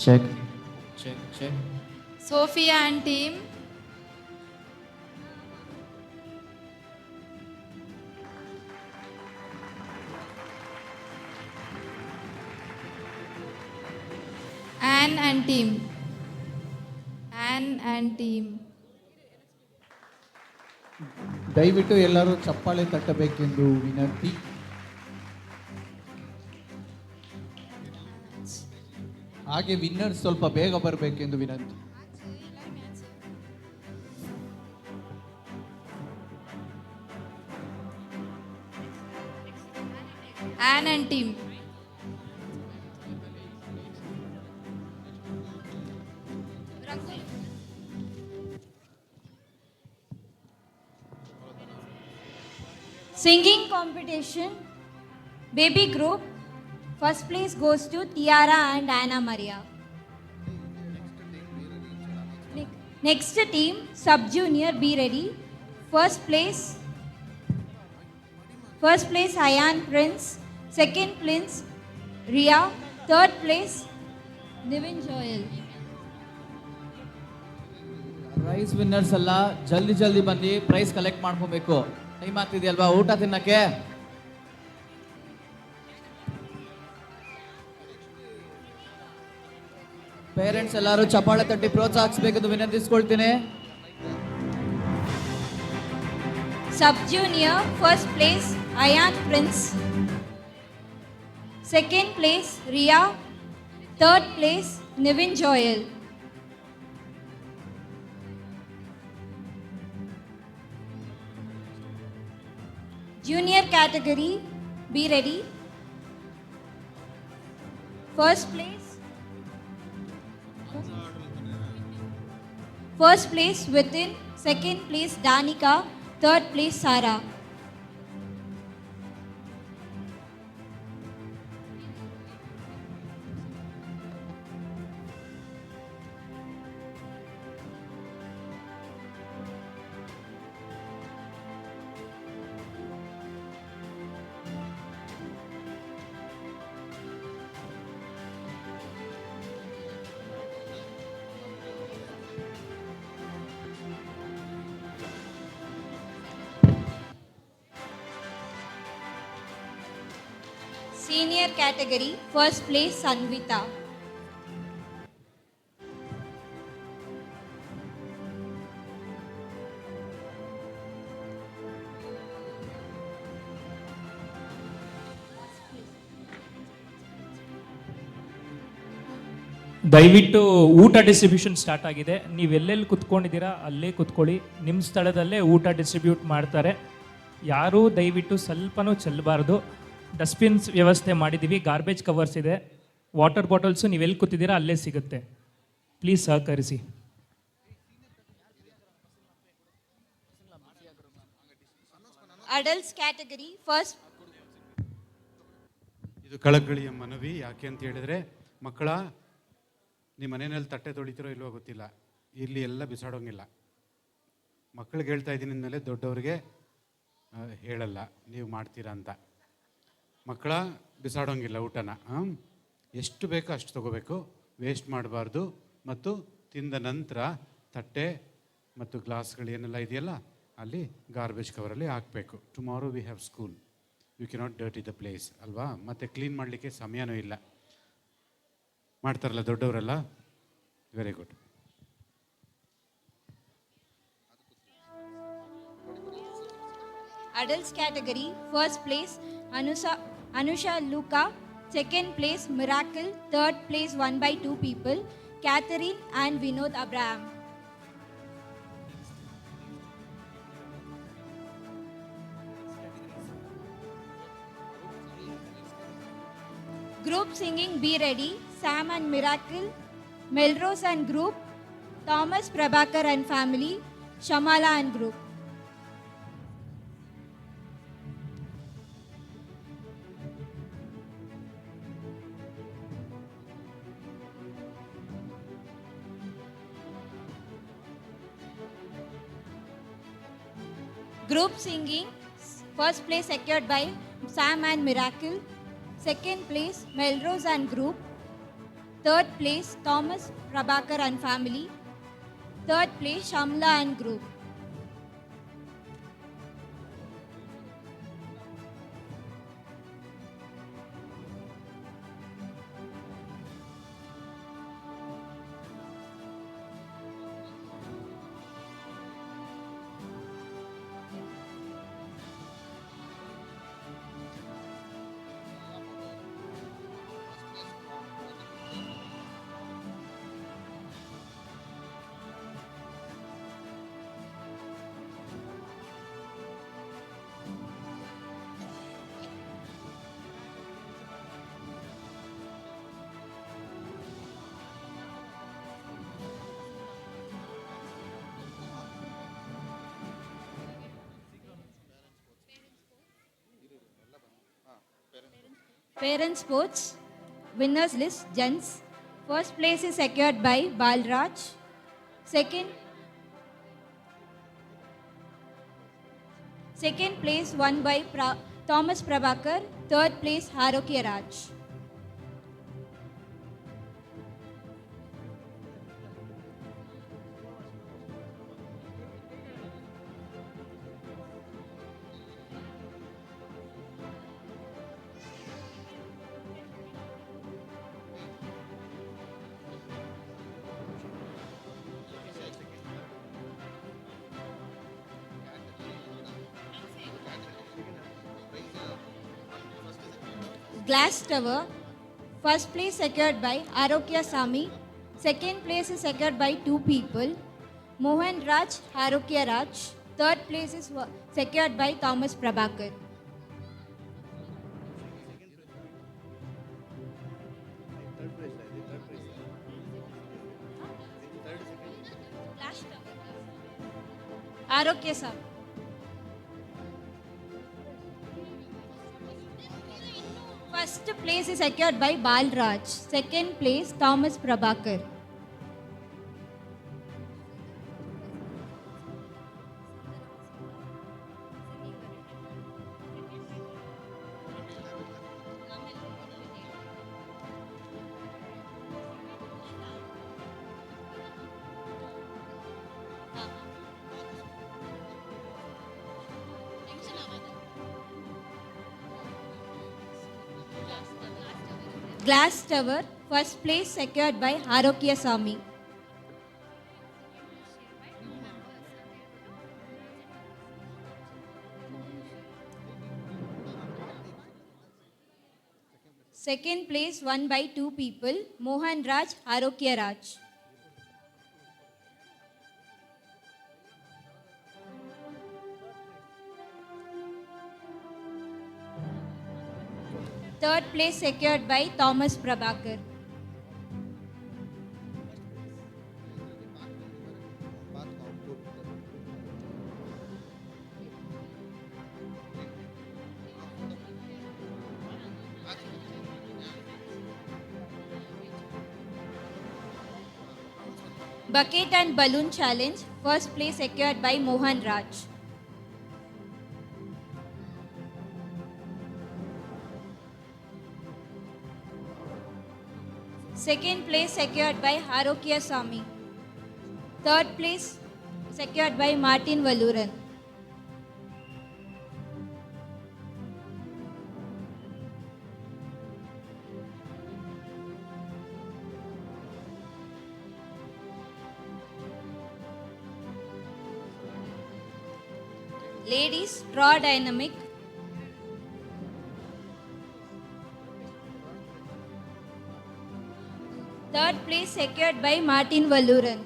Check. Check. Check. Sophia and team. Anne and team. Anne and team. ದಯವಿಟ್ಟು ಎಲ್ಲರೂ ಚಪ್ಪಾಳೆ ತಟ್ಟಬೇಕೆಂದು ವಿನಂತಿ. ಹಾಗೆ winner ಸ್ವಲ್ಪ ಬೇಗ ಬರಬೇಕೆಂದು ವಿನಂತಿ. Anne and team. Singing competition, baby group. First place goes to Tiara and Anna Maria. Next team, sub junior, be ready. First place Ayan Prince. Second place Ria. Third place Nivin Joel. Prize winners ಎಲ್ಲ ಜಲ್ದಿ ಜಲ್ದಿ ಬಂದು prize collect ಮಾಡ್ಕೋಬೇಕು. Time ಆಗ್ತಿದೆಯಲ್ವಾ ಊಟ ತಿನ್ನಕ್ಕೆ. Parents ಎಲ್ಲರೂ ಚಪ್ಪಾಳೆ ತಟ್ಟಿ ಪ್ರೋತ್ಸಾಹಿಸಬೇಕೆಂದು ವಿನಂತಿಸ್ಕೊಳ್ತೀನಿ. Sub junior, first place Ayan Prince. Second place Ria. Third place Nivin Joel. Junior category, be ready. First place Within. Second place Danika. Third place Sarah. Senior category, first place Sanvita. ದಯವಿಟ್ಟು ಊಟ distribution start ಆಗಿದೆ. ನೀವೆಲ್ಲೆಲ್ಲಿ ಕುತ್ಕೊಂಡಿದ್ದೀರಾ ಅಲ್ಲೇ ಕುತ್ಕೊಳ್ಳಿ. ನಿಮ್ಮ ಸ್ಥಳದಲ್ಲೇ ಊಟ distribute ಮಾಡ್ತಾರೆ. ಯಾರೂ ದಯವಿಟ್ಟು ಸ್ವಲ್ಪನೂ ಚೆಲ್ಲಬಾರ್ದು. ಡಸ್ಟ್ಬಿನ್ಸ್ ವ್ಯವಸ್ಥೆ ಮಾಡಿದ್ದೀವಿ. ಗಾರ್ಬೇಜ್ ಕವರ್ಸ್ ಇದೆ. ವಾಟರ್ ಬಾಟಲ್ಸು ನೀವೆಲ್ಲಿ ಕೂತಿದ್ದೀರಾ ಅಲ್ಲೇ ಸಿಗುತ್ತೆ. ಪ್ಲೀಸ್ ಸಹಕರಿಸಿ. Adults category, first. ಕಳಕಳಿಯ ಮನವಿ. ಯಾಕೆ ಅಂತ ಹೇಳಿದರೆ, ಮಕ್ಕಳ ನಿಮ್ಮ ಮನೆಯಲ್ಲಿ ತಟ್ಟೆ ತೊಳಿತಿರೋ ಇಲ್ವೋ ಗೊತ್ತಿಲ್ಲ, ಇಲ್ಲಿ ಎಲ್ಲ ಬಿಸಾಡೋಂಗಿಲ್ಲ. ಮಕ್ಕಳಿಗೆ ಹೇಳ್ತಾ ಇದ್ದೀನಿ ಅಂದಮೇಲೆ ದೊಡ್ಡವ್ರಿಗೆ ಹೇಳಲ್ಲ ನೀವು ಮಾಡ್ತೀರಾ ಅಂತ. ಮಕ್ಕಳ ಬಿಸಾಡೋಂಗಿಲ್ಲ ಊಟನ. ಎಷ್ಟು ಬೇಕೋ ಅಷ್ಟು ತೊಗೋಬೇಕು, ವೇಸ್ಟ್ ಮಾಡಬಾರ್ದು. ಮತ್ತು ತಿಂದ ನಂತರ ತಟ್ಟೆ ಮತ್ತು ಗ್ಲಾಸ್ಗಳು ಏನೆಲ್ಲ ಇದೆಯಲ್ಲ ಅಲ್ಲಿ ಗಾರ್ಬೇಜ್ ಕವರಲ್ಲಿ ಹಾಕಬೇಕು. Tomorrow we have school, you cannot dirty the place ಅಲ್ವಾ. ಮತ್ತು ಕ್ಲೀನ್ ಮಾಡಲಿಕ್ಕೆ ಸಮಯನೂ ಇಲ್ಲ. ಮಾಡ್ತಾರಲ್ಲ ದೊಡ್ಡವರೆಲ್ಲ. Very good. Adults category, first place Anusha Luka, second place Miracle, third place 1/2 people, Catherine and Vinod Abraham. Group singing Be Ready, Sam and Miracle, Melrose and group, Thomas Prabhakar and family, Shamala and group. Group singing, first place secured by Sam and Miracle, second place Melrose and group, third place Thomas Prabhakar and family, third place Shamla and group. Parent sports, winners list, gents. First place is secured by Balraj. Second place won by Thomas Prabhakar. Third place Harokya Raj. Glass Tower, first place secured by Arokya Sami, second place is secured by 2 people, Mohan Raj, Arokya Raj, third place is secured by Thomas Prabhakar. Arokya Sami. First place is secured by Balraj. Second place, Thomas Prabhakar. Glass Tower, first place secured by Arokya Sami. Second place won by 2 people, Mohan Raj, Arokya Raj. Third place secured by Thomas Prabhakar. Bucket and Balloon Challenge. First place secured by Mohan Raj. Second place secured by Harokya Sami. Third place secured by Martin Valuran. Ladies, Draw Dynamic. Third place secured by Martin Valuran.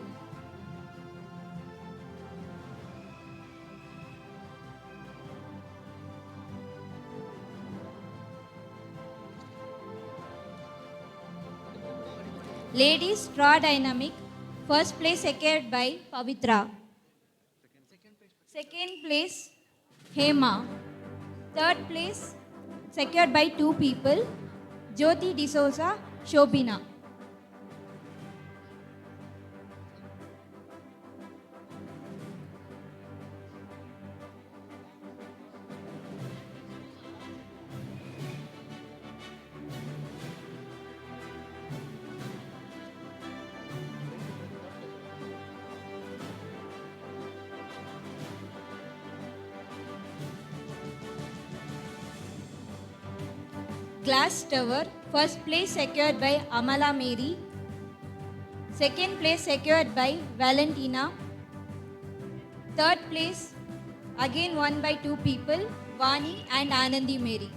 Ladies, Draw Dynamic. First place secured by Pavitra. Second place, Hema. Third place secured by two people, Jyoti D'Souza, Shobina. Glass Tower. First place secured by Amala Mary. Second place secured by Valentina. Third place again won by two people, Vani and Anandi Mary.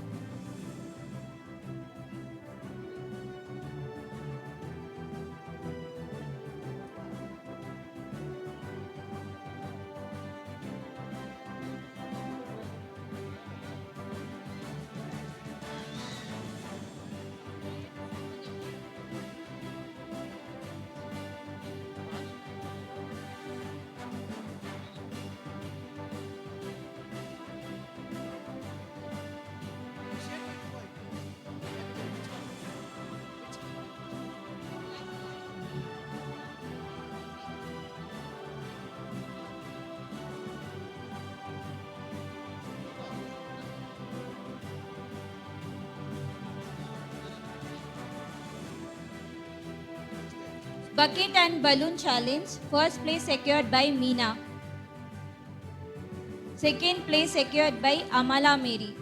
Bucket and Balloon Challenge. First place secured by Meena. Second place secured by Amala Mary.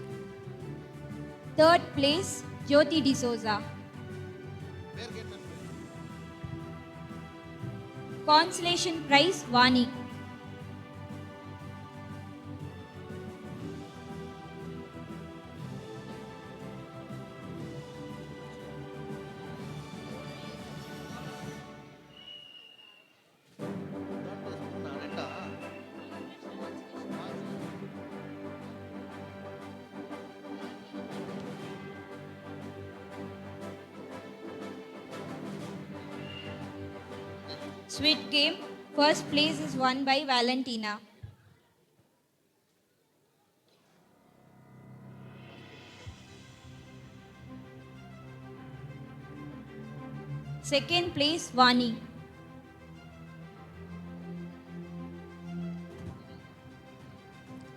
Third place, Jyoti D'Souza. Consolation prize, Vani. Sweet Game. First place is won by Valentina. Second place, Vani.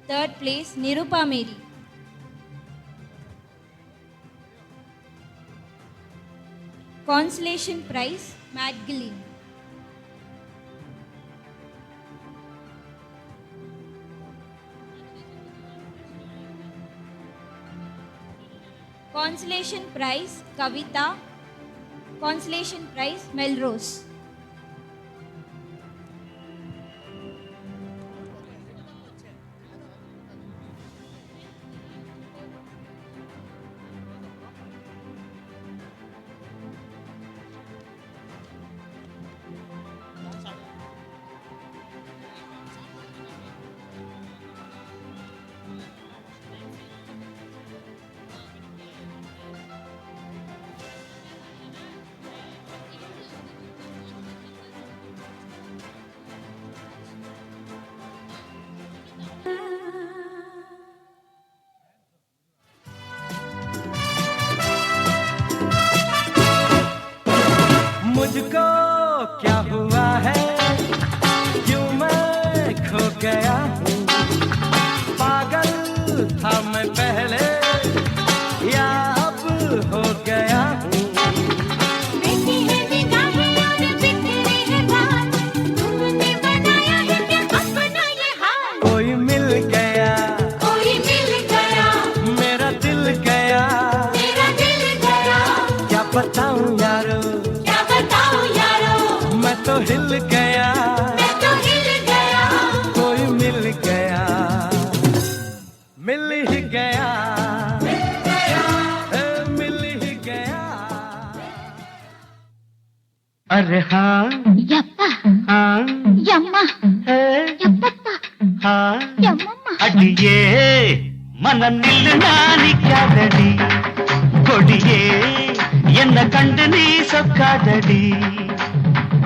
Third place, Nirupa Mary. Consolation prize, Magdalene. Consolation prize, Kavita. Consolation prize, Melrose. गया हूँ, पागल था मैं पहले, या अब हो गया हूँ। बेटी है निगाहें और बिखरी है बात, तुमने बनाया है क्या अपना ये हाल। कोई मिल गया, मेरा दिल गया, क्या बताऊं यारो, मैं तो हिल गया, कोई मिल गया, मिल ही गया, मिल ही गया। अरे हाँ ಯಪ್ಪ हाँ ಯಮ್ಮ ಯಪ್ಪಪ್ಪ हाँ ಯಮ್ಮಮ್ಮ ಅಡಿಯೇ ಮನ ನಿಲ್ಲು ನಾನಿಕ್ಕಾದಡಿ கொடியே என்ன கண்டு நீ சொக்காதடி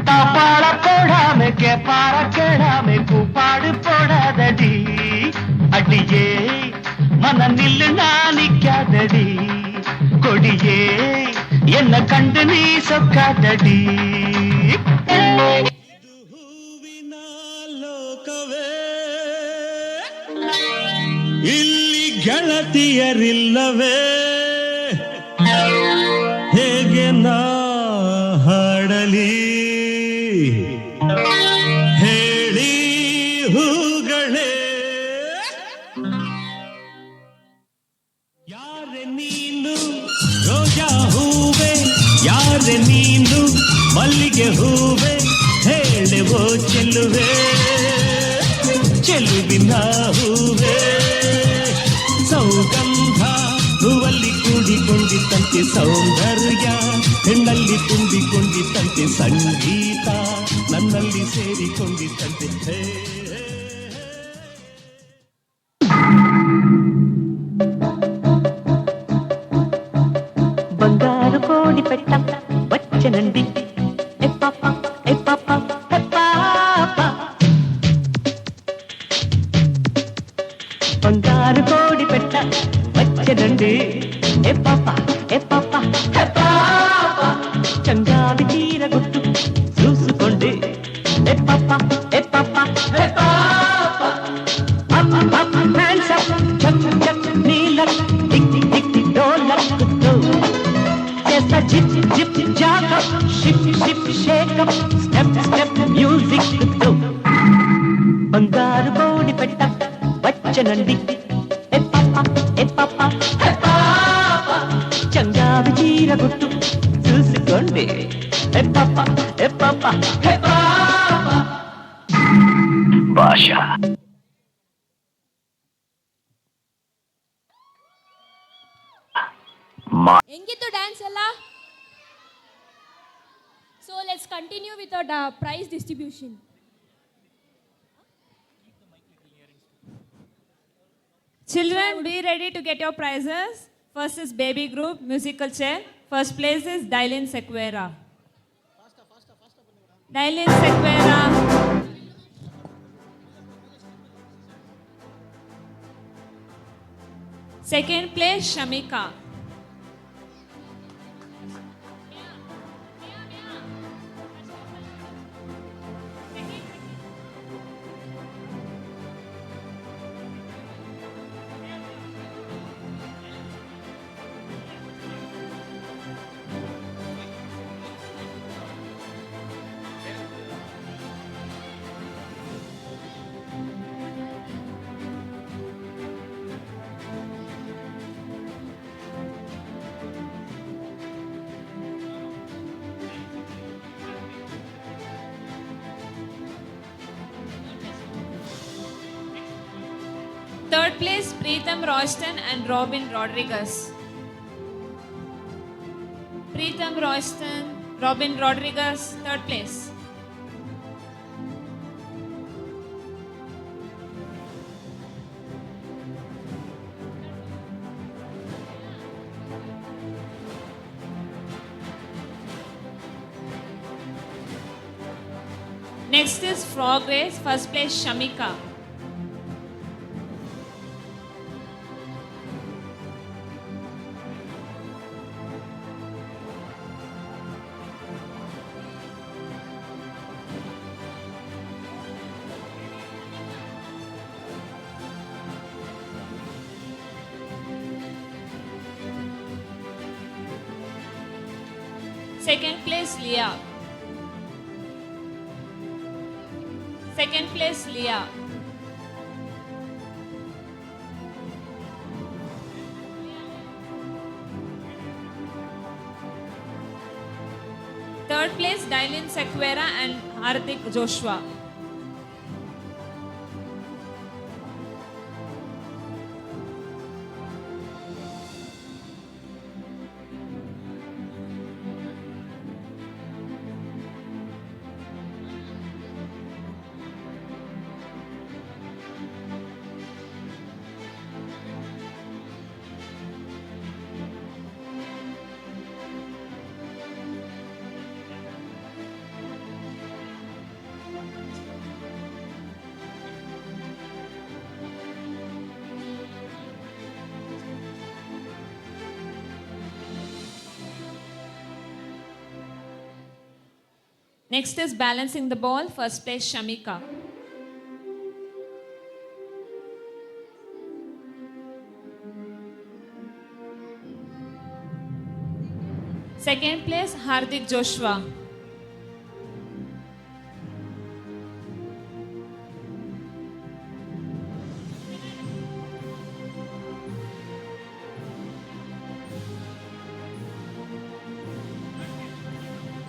தாப்பாள போடாம கேப்பார கேடாம கூப்பாடு போடாதடி அடியே மன நில்லு நானிக்காதடி கொடியே என்ன கண்டு நீ சொக்காதடி ಇಲ್ಲಿ ಗೆಳತಿಯರಿಲ್ಲವೇ, ಹೇಗೆ ನಾ ಹಾಡಲಿ, ಹೇಳಿ ಹೂಗಳೇ. ಯಾರೆ ನೀನು ರೋಜಾ ಹೂವೆ, ಯಾರೆ ನೀನು ಮಲ್ಲಿಗೆ ಹೂವೆ, ಹೇಳುವೋ ಚೆಲ್ಲುವೆ, ಚೆಲುವಿನ ಹೂವೆ. ಸೌಗಂಧ ಹೂವಲ್ಲಿ ಕೂಡಿಕೊಂಡಿತ್ತಂತೆ ಸೌಂದರ್ಯ, ಹೆಣ್ಣಲ್ಲಿ ತುಂಬಿಕೊಂಡಿತ್ತಂತೆ ಸಂಗೀತ, ನನ್ನಲ್ಲಿ ಸೇರಿಕೊಂಡಿತ್ತಂತೆ ಹೇ. ಬಂಗಾರು ಕೋಡಿ ಪೆಟ್ಟ ಬಚ್ಚನಂಡಿ ಎಪ್ಪಪ್ಪ ಎಪ್ಪಪ್ಪ ಎಪ್ಪಾಪ, ಬಂಗಾರು ಕೋಡಿ ಪೆಟ್ಟ ಬಚ್ಚನಂಡಿ ಎಪ್ಪಪ್ಪ ಎಪ್ಪಪ್ಪ ಎಪ್ಪಾಪ, ಚಂಗಾವಿ ತೀರ ಗುಟ್ಟು ಸೂಸುಕೊಂಡೆ ಎಪ್ಪಪ್ಪ ಎಪ್ಪಪ್ಪ ಎಪ್ಪಾಪ, ಅಪ್ಪ ಅಪ್ಪ ಹ್ಯಾಂಡ್ಸ್ ಅಪ್ ಚಕ್ ಚಕ್ ನೀಲಕ್ ಟಿಕ್ ಟಿಕ್ ಟಿಕ್ ಡೋಲಕ್ ಗುಟ್ಟು, जैसा जिप जिप जाकअप ship ship shake up step step music तो बंगार बोडी पेट्ट बच्चनंडी ए पापा ए पापा ए पापा, चंगावी चीर गुट्टु चूसुकोंडे ए पापा ए पापा ए पापा. भाषा ಹೆಂಗಿತ್ತು ಡ್ಯಾನ್ಸ್ ಎಲ್ಲ? So let's continue with our prize distribution. Children, be ready to get your prizes. First is baby group, musical chair. First place is Dylan Sequeira. Dylan Sequeira. Second place, Shamika. Third place, Preetham Royston and Robin Rodriguez. Preetham Royston, Robin Rodriguez, third place. Next is Frog Race, first place Shamika. Second place, Leah. Second place, Leah. Third place, Dylin Sequera and Hardik Joshua. Next is balancing the ball. First place, Shamika. Second place, Hardik Joshua.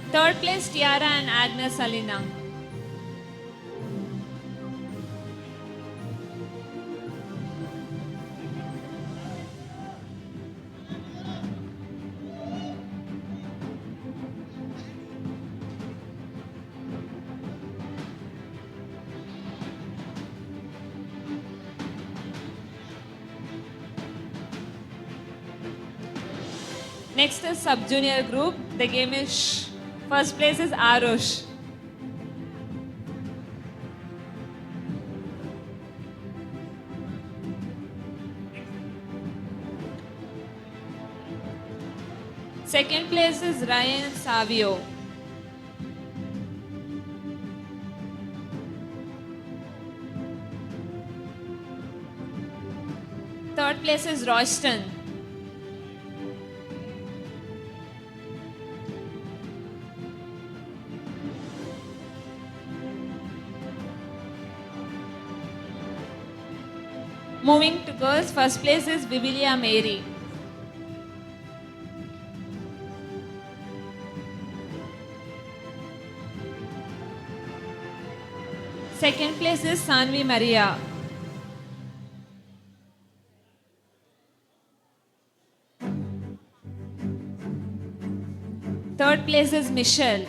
Third place, Tiara and Agnes Alina. Next is sub-junior group. The game is first place is Arush. Second place is Ryan Savio. Third place is Royston. Moving to girls, first place is Vivilia Mary. Second place is Sanvi Maria. Third place is Michelle.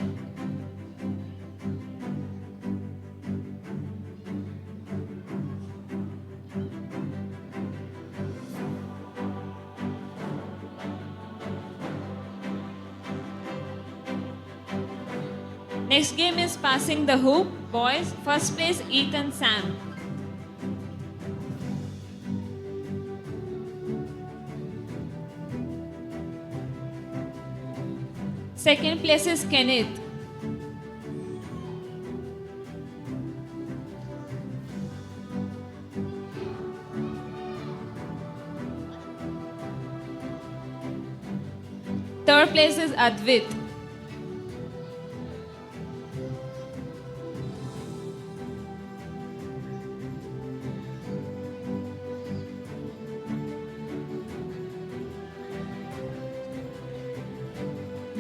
Next game is passing the hoop. Boys, first place Ethan Sam. Second place is Kenneth. Third place is Advit.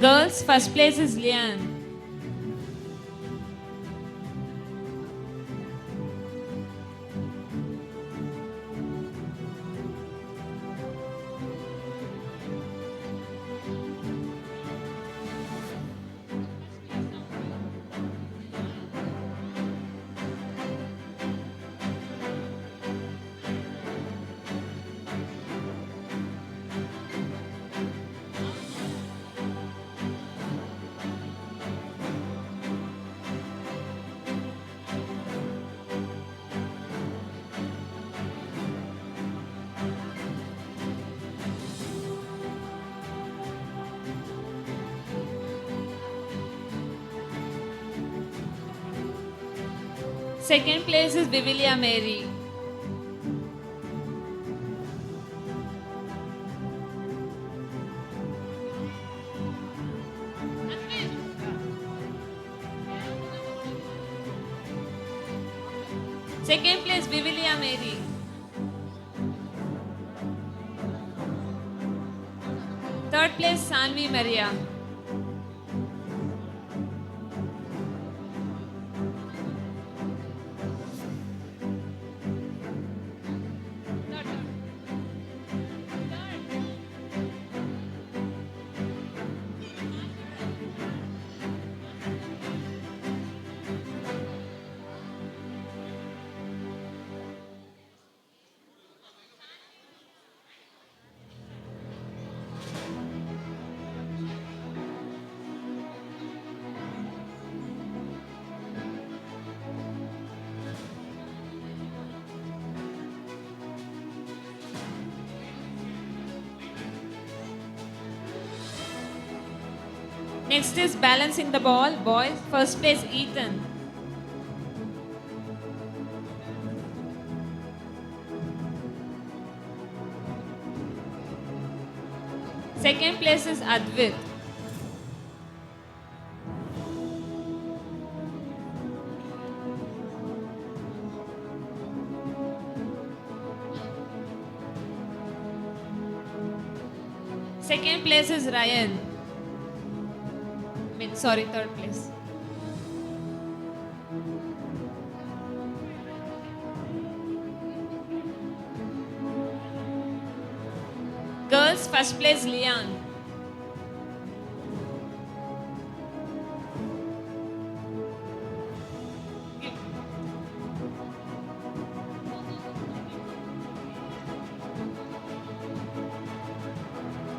Girls, first place is Lian. Second place is Vivilia Mary. Second place, Vivilia Mary. Third place, Sanvi Maria. Next is balancing the ball, boys. First place, Ethan. Second place is Advit. Second place is Ryan. Third place. Girls, first place, Leon.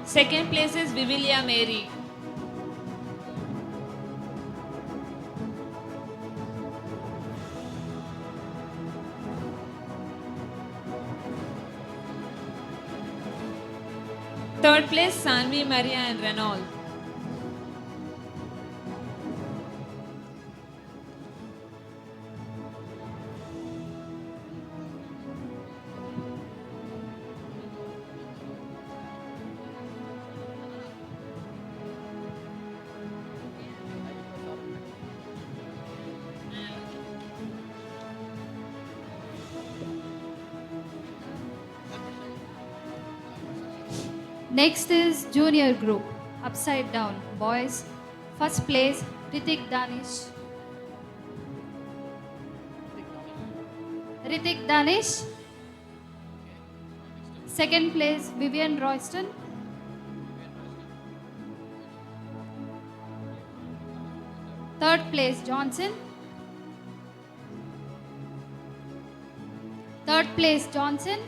Second place is Vivilia Mary. Third place, Sanvi Maria and Renault. Next is junior group, upside down, boys. First place, Ritik Danish. Ritik Danish. Second place, Vivian Royston. Third place, Johnson. Third place, Johnson.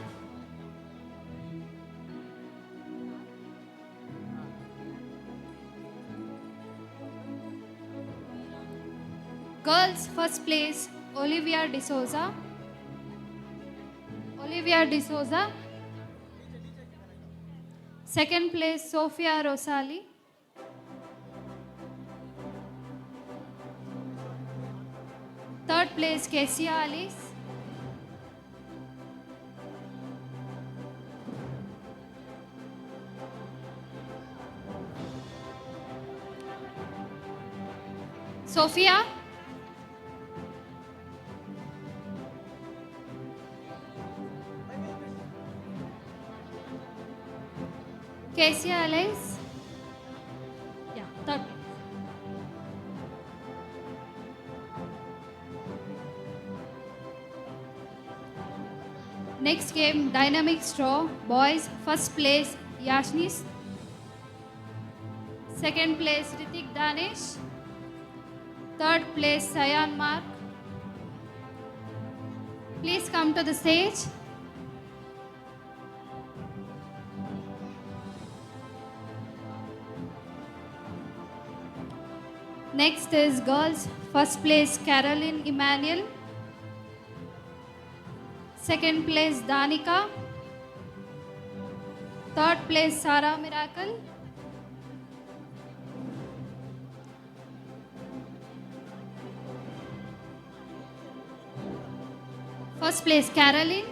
Girls, first place, Olivia D'Souza. Olivia D'Souza. Second place, Sofia Rosali. Third place, Kesia Alice. Sophia. Kesia Alice. Yeah, third. Next game, dynamic straw. Boys, first place, Yashnis. Second place, Ritik Danish. Third place, Sayan Mark. Please come to the stage. Next is girls, first place, Caroline Emmanuel. Second place, Danica. Third place, Sarah Miracle. First place, Caroline.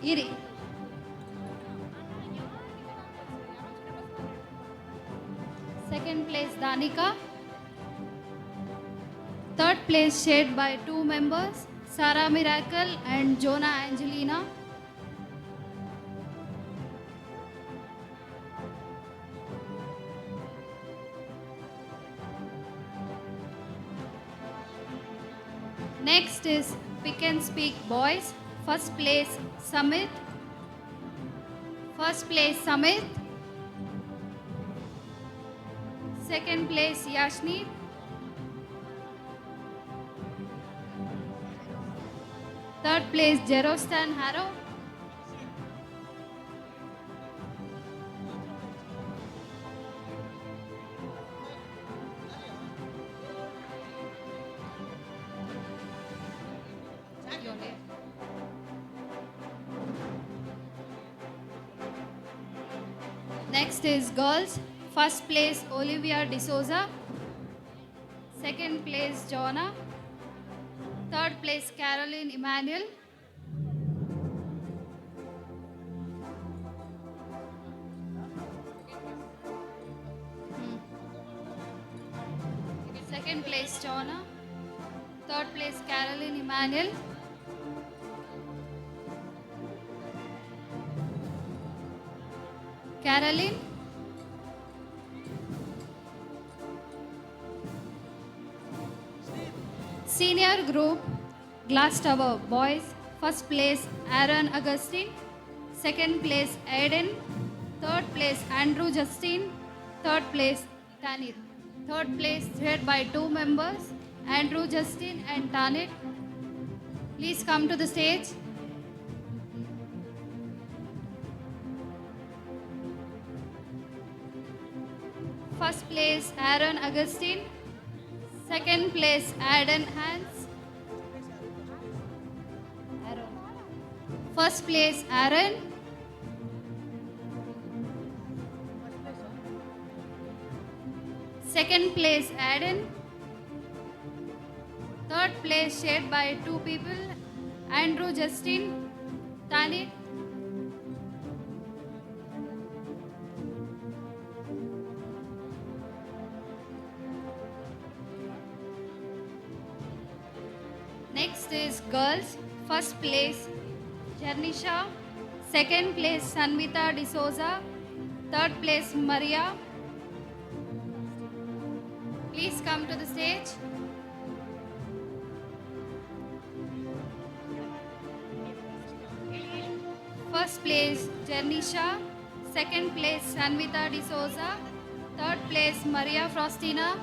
Iri. Second place, Danica. Third Third place shared by two members, Sarah Miracle and Jonah Angelina. Next is Pick and Speak Boys. First place Samit. First place Samit. Second place Yashni. Third place Jerostan Harrow. Next is girls. First place Olivia D'Souza. Second place Jonah. Third place Caroline Emmanuel. Second place Jonah. Third place Caroline Emmanuel. Caroline. Senior group Glass Tower boys. First place Aaron Augustine. Second place Aiden. Third place Andrew Justine. Third place Tanit. Third place shared by two members, Andrew Justine and Tanit. Please come to the stage. First place Aaron Augustine. Second place Aiden Hans. First place Aaron. Second place Aiden. Third place shared by two people, Andrew Justine, Tanit. Next is girls. First place Jarnisha. Second place Sanvita D'Souza. Third place Maria. Please come to the stage. First place Jarnisha. Second place Sanvita D'Souza. Third place Maria Frostina.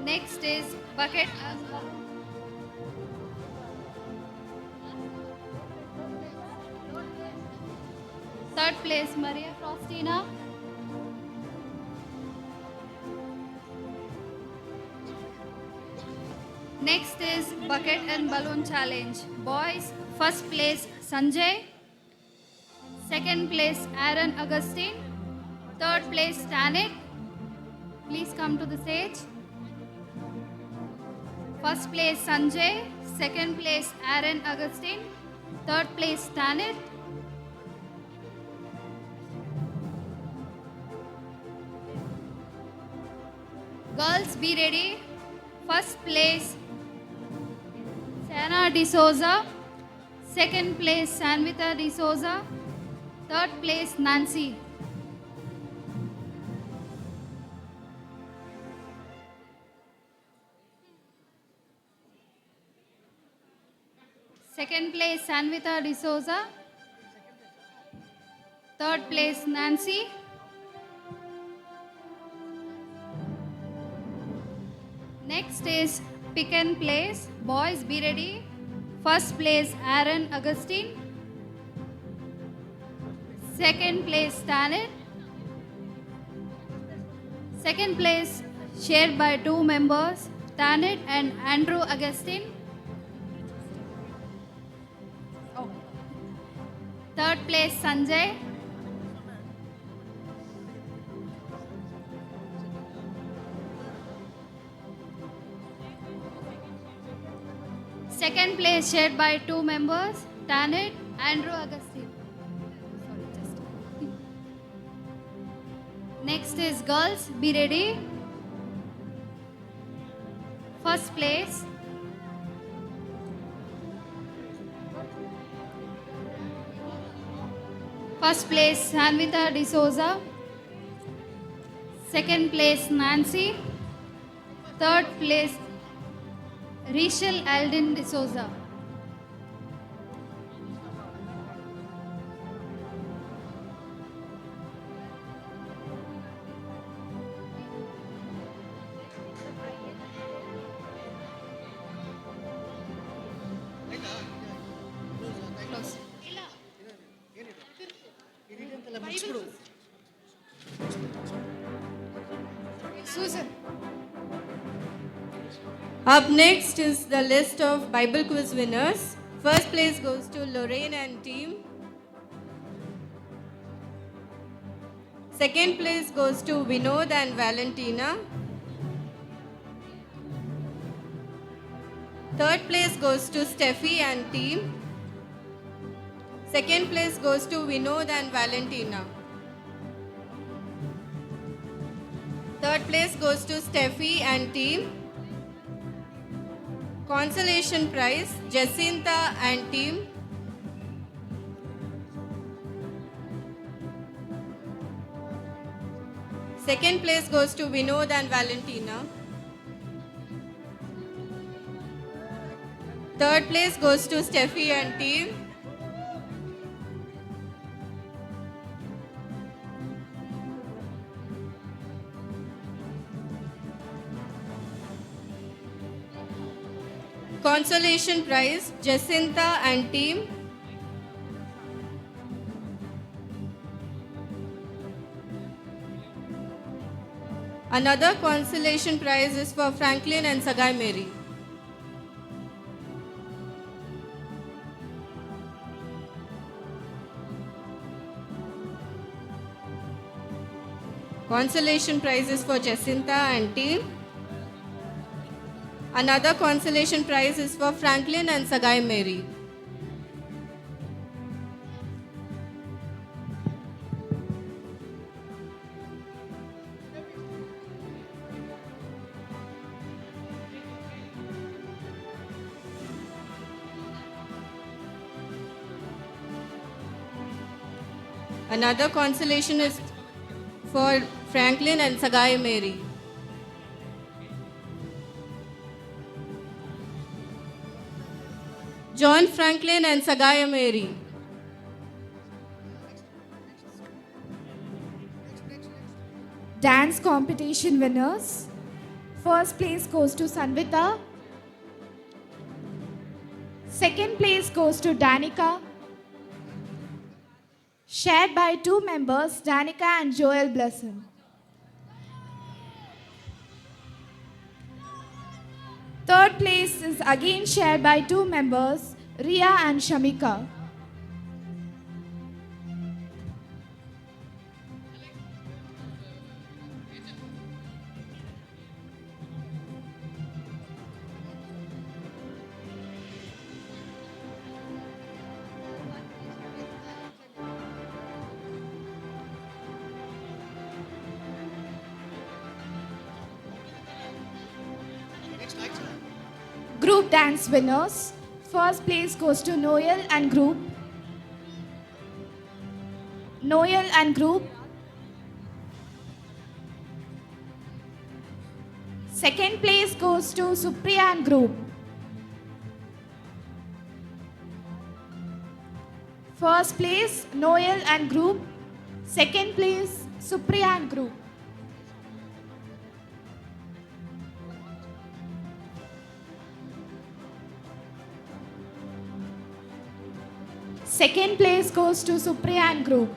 Next is Bucket. Third place Maria Frostina. Next is Bucket and Balloon Challenge. Boys, first place Sanjay. Second place Aaron Augustine. Third place Tanit. Please come to the stage. First place Sanjay. Second place Aaron Augustine. Third place Tanit. Girls, be ready. First place Sana D'Souza. Second place Sanvita D'Souza. Third place Nancy. Second place Sanvita D'Souza. Third place Nancy. Next is Pick and Place. Boys, be ready. First place Aaron Augustine. Second place Tanit. Second place shared by two members, Tanit and Andrew Augustine. Third place Sanjay. Second place shared by two members, Tanit, Andrew Augustine. Next is girls, be ready. First place. First place, Hanvita D'Souza. Second place, Nancy. Third place, Rachel Alden D'Souza. Susan. Up next is the list of Bible quiz winners. First place goes to Lorraine and team. Second place goes to Vinod and Valentina. Third place goes to Steffi and team. Second place goes to Vinod and Valentina. Third place goes to Steffi and team. Consolation prize, Jacinta and team. Second place goes to Vinod and Valentina. Third place goes to Steffi and team. Consolation prize, Jacinta and team. Another consolation prize is for Franklin and Sagai Mary. Consolation prize is for Jacinta and team. Another consolation prize is for Franklin and Sagai Mary. Another consolation is for Franklin and Sagai Mary. John Franklin and Sagaya Mary. Dance competition winners. First place goes to Sanvita. Second place goes to Danica. Shared by two members, Danica and Joel Blesson. Third place is again shared by two members, Ria and Shamika. Group dance winners. First place goes to Noel and group. Noel and group. Second place goes to Supriya and group. First place Noel and group. Second place Supriya and group. Second place goes to Supriya and group.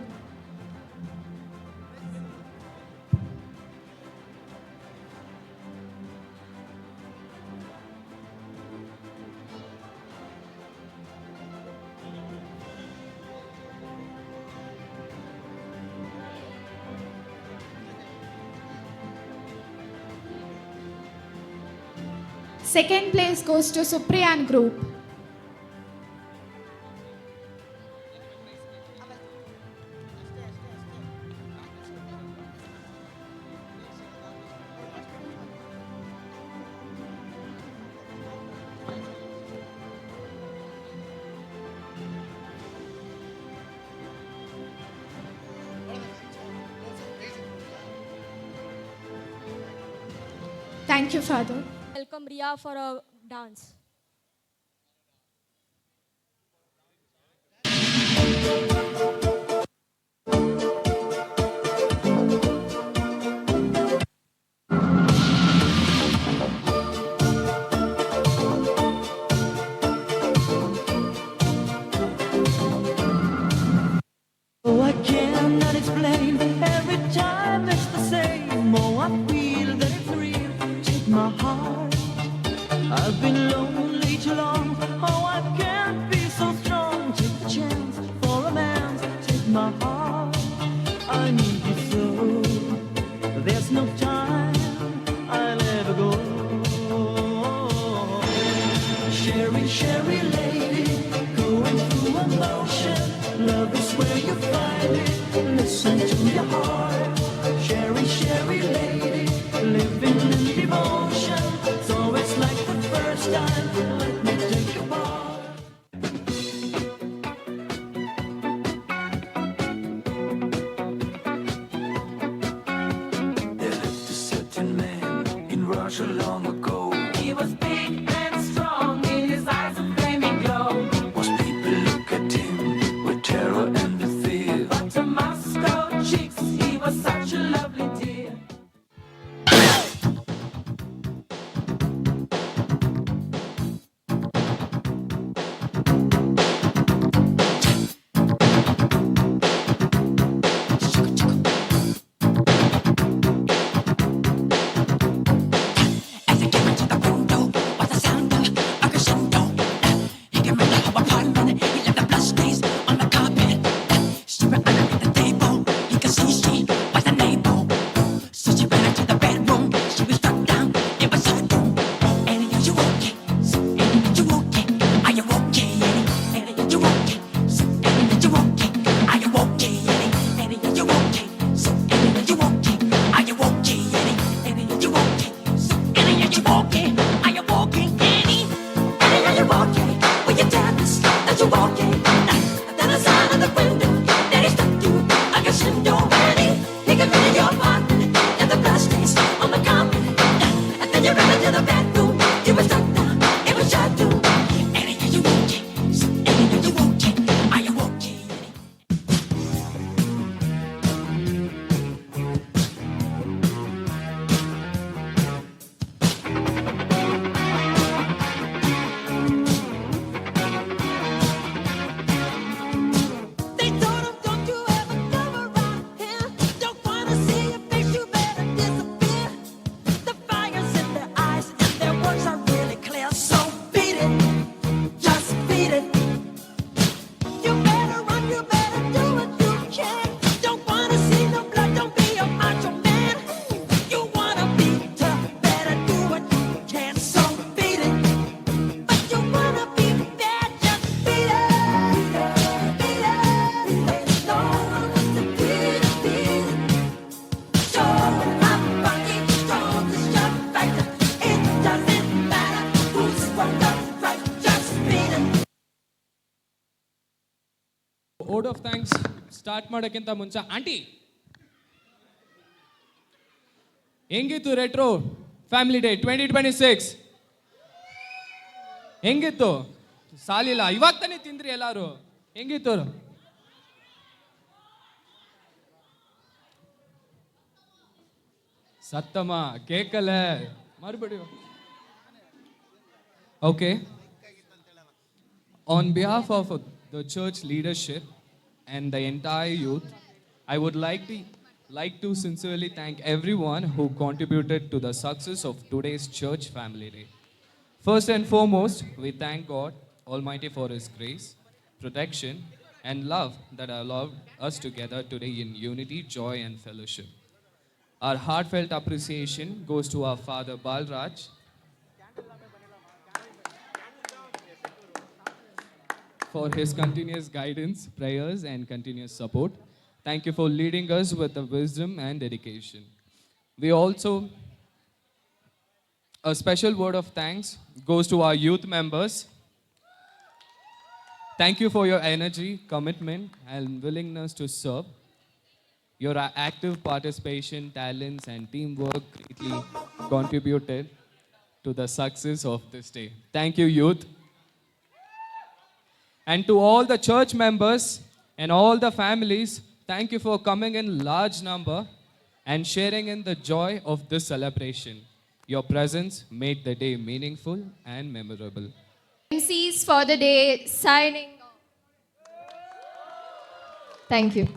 Second place goes to Supriya and group. Thank you, Father. Welcome Ria for a dance. Oh, I cannot explain. Every time it's the same. Oh, I feel that it's real. Take my heart. I've been lonely too long. Oh, I can't be so strong. Take the chance for romance. Take my heart. I need you so. There's no time I'll ever go. Sherry, Sherry lady, going through emotion. Love is where you find it. Listen to your heart. Sherry, Sherry lady, living in devotion. So it's like the first time. Let me take a part. There lived a certain man in Russia long ago. He was big and strong, in his eyes a flaming glow. Most people look at him with terror and with fear. But to Moscow chicks, he was such a lovely dear. ಓಡ್ of thanks start ಮಾಡೋಕ್ಕಿಂತ ಮುಂಚೆ aunty ಹೆಂಗಿತ್ತು retro family day 2026 ಹೆಂಗಿತ್ತು ಸಾಲಿಲ್ಲ ಇವಾಗ ತಾನೇ ತಿಂದ್ರಿ ಎಲ್ಲಾರು ಹೆಂಗಿತ್ತು ಸತ್ತಮ್ಮ ಕೇಕಲ್ಲೇ ಮರ್ಬಿಡಿ okay on behalf of the church leadership and the entire youth, I would like to sincerely thank everyone who contributed to the success of today's church family day. First and foremost, we thank God Almighty for His grace, protection, and love that allowed us together today in unity, joy, and fellowship. Our heartfelt appreciation goes to our father Balraj, for his continuous guidance, prayers, and continuous support. Thank you for leading us with the wisdom and dedication. We also, a special word of thanks goes to our youth members. Thank you for your energy, commitment, and willingness to serve. Your active participation, talents, and teamwork greatly contributed to the success of this day. Thank you, youth. And to all the church members and all the families, thank you for coming in large number and sharing in the joy of this celebration. Your presence made the day meaningful and memorable. MCs for the day signing off. Thank you.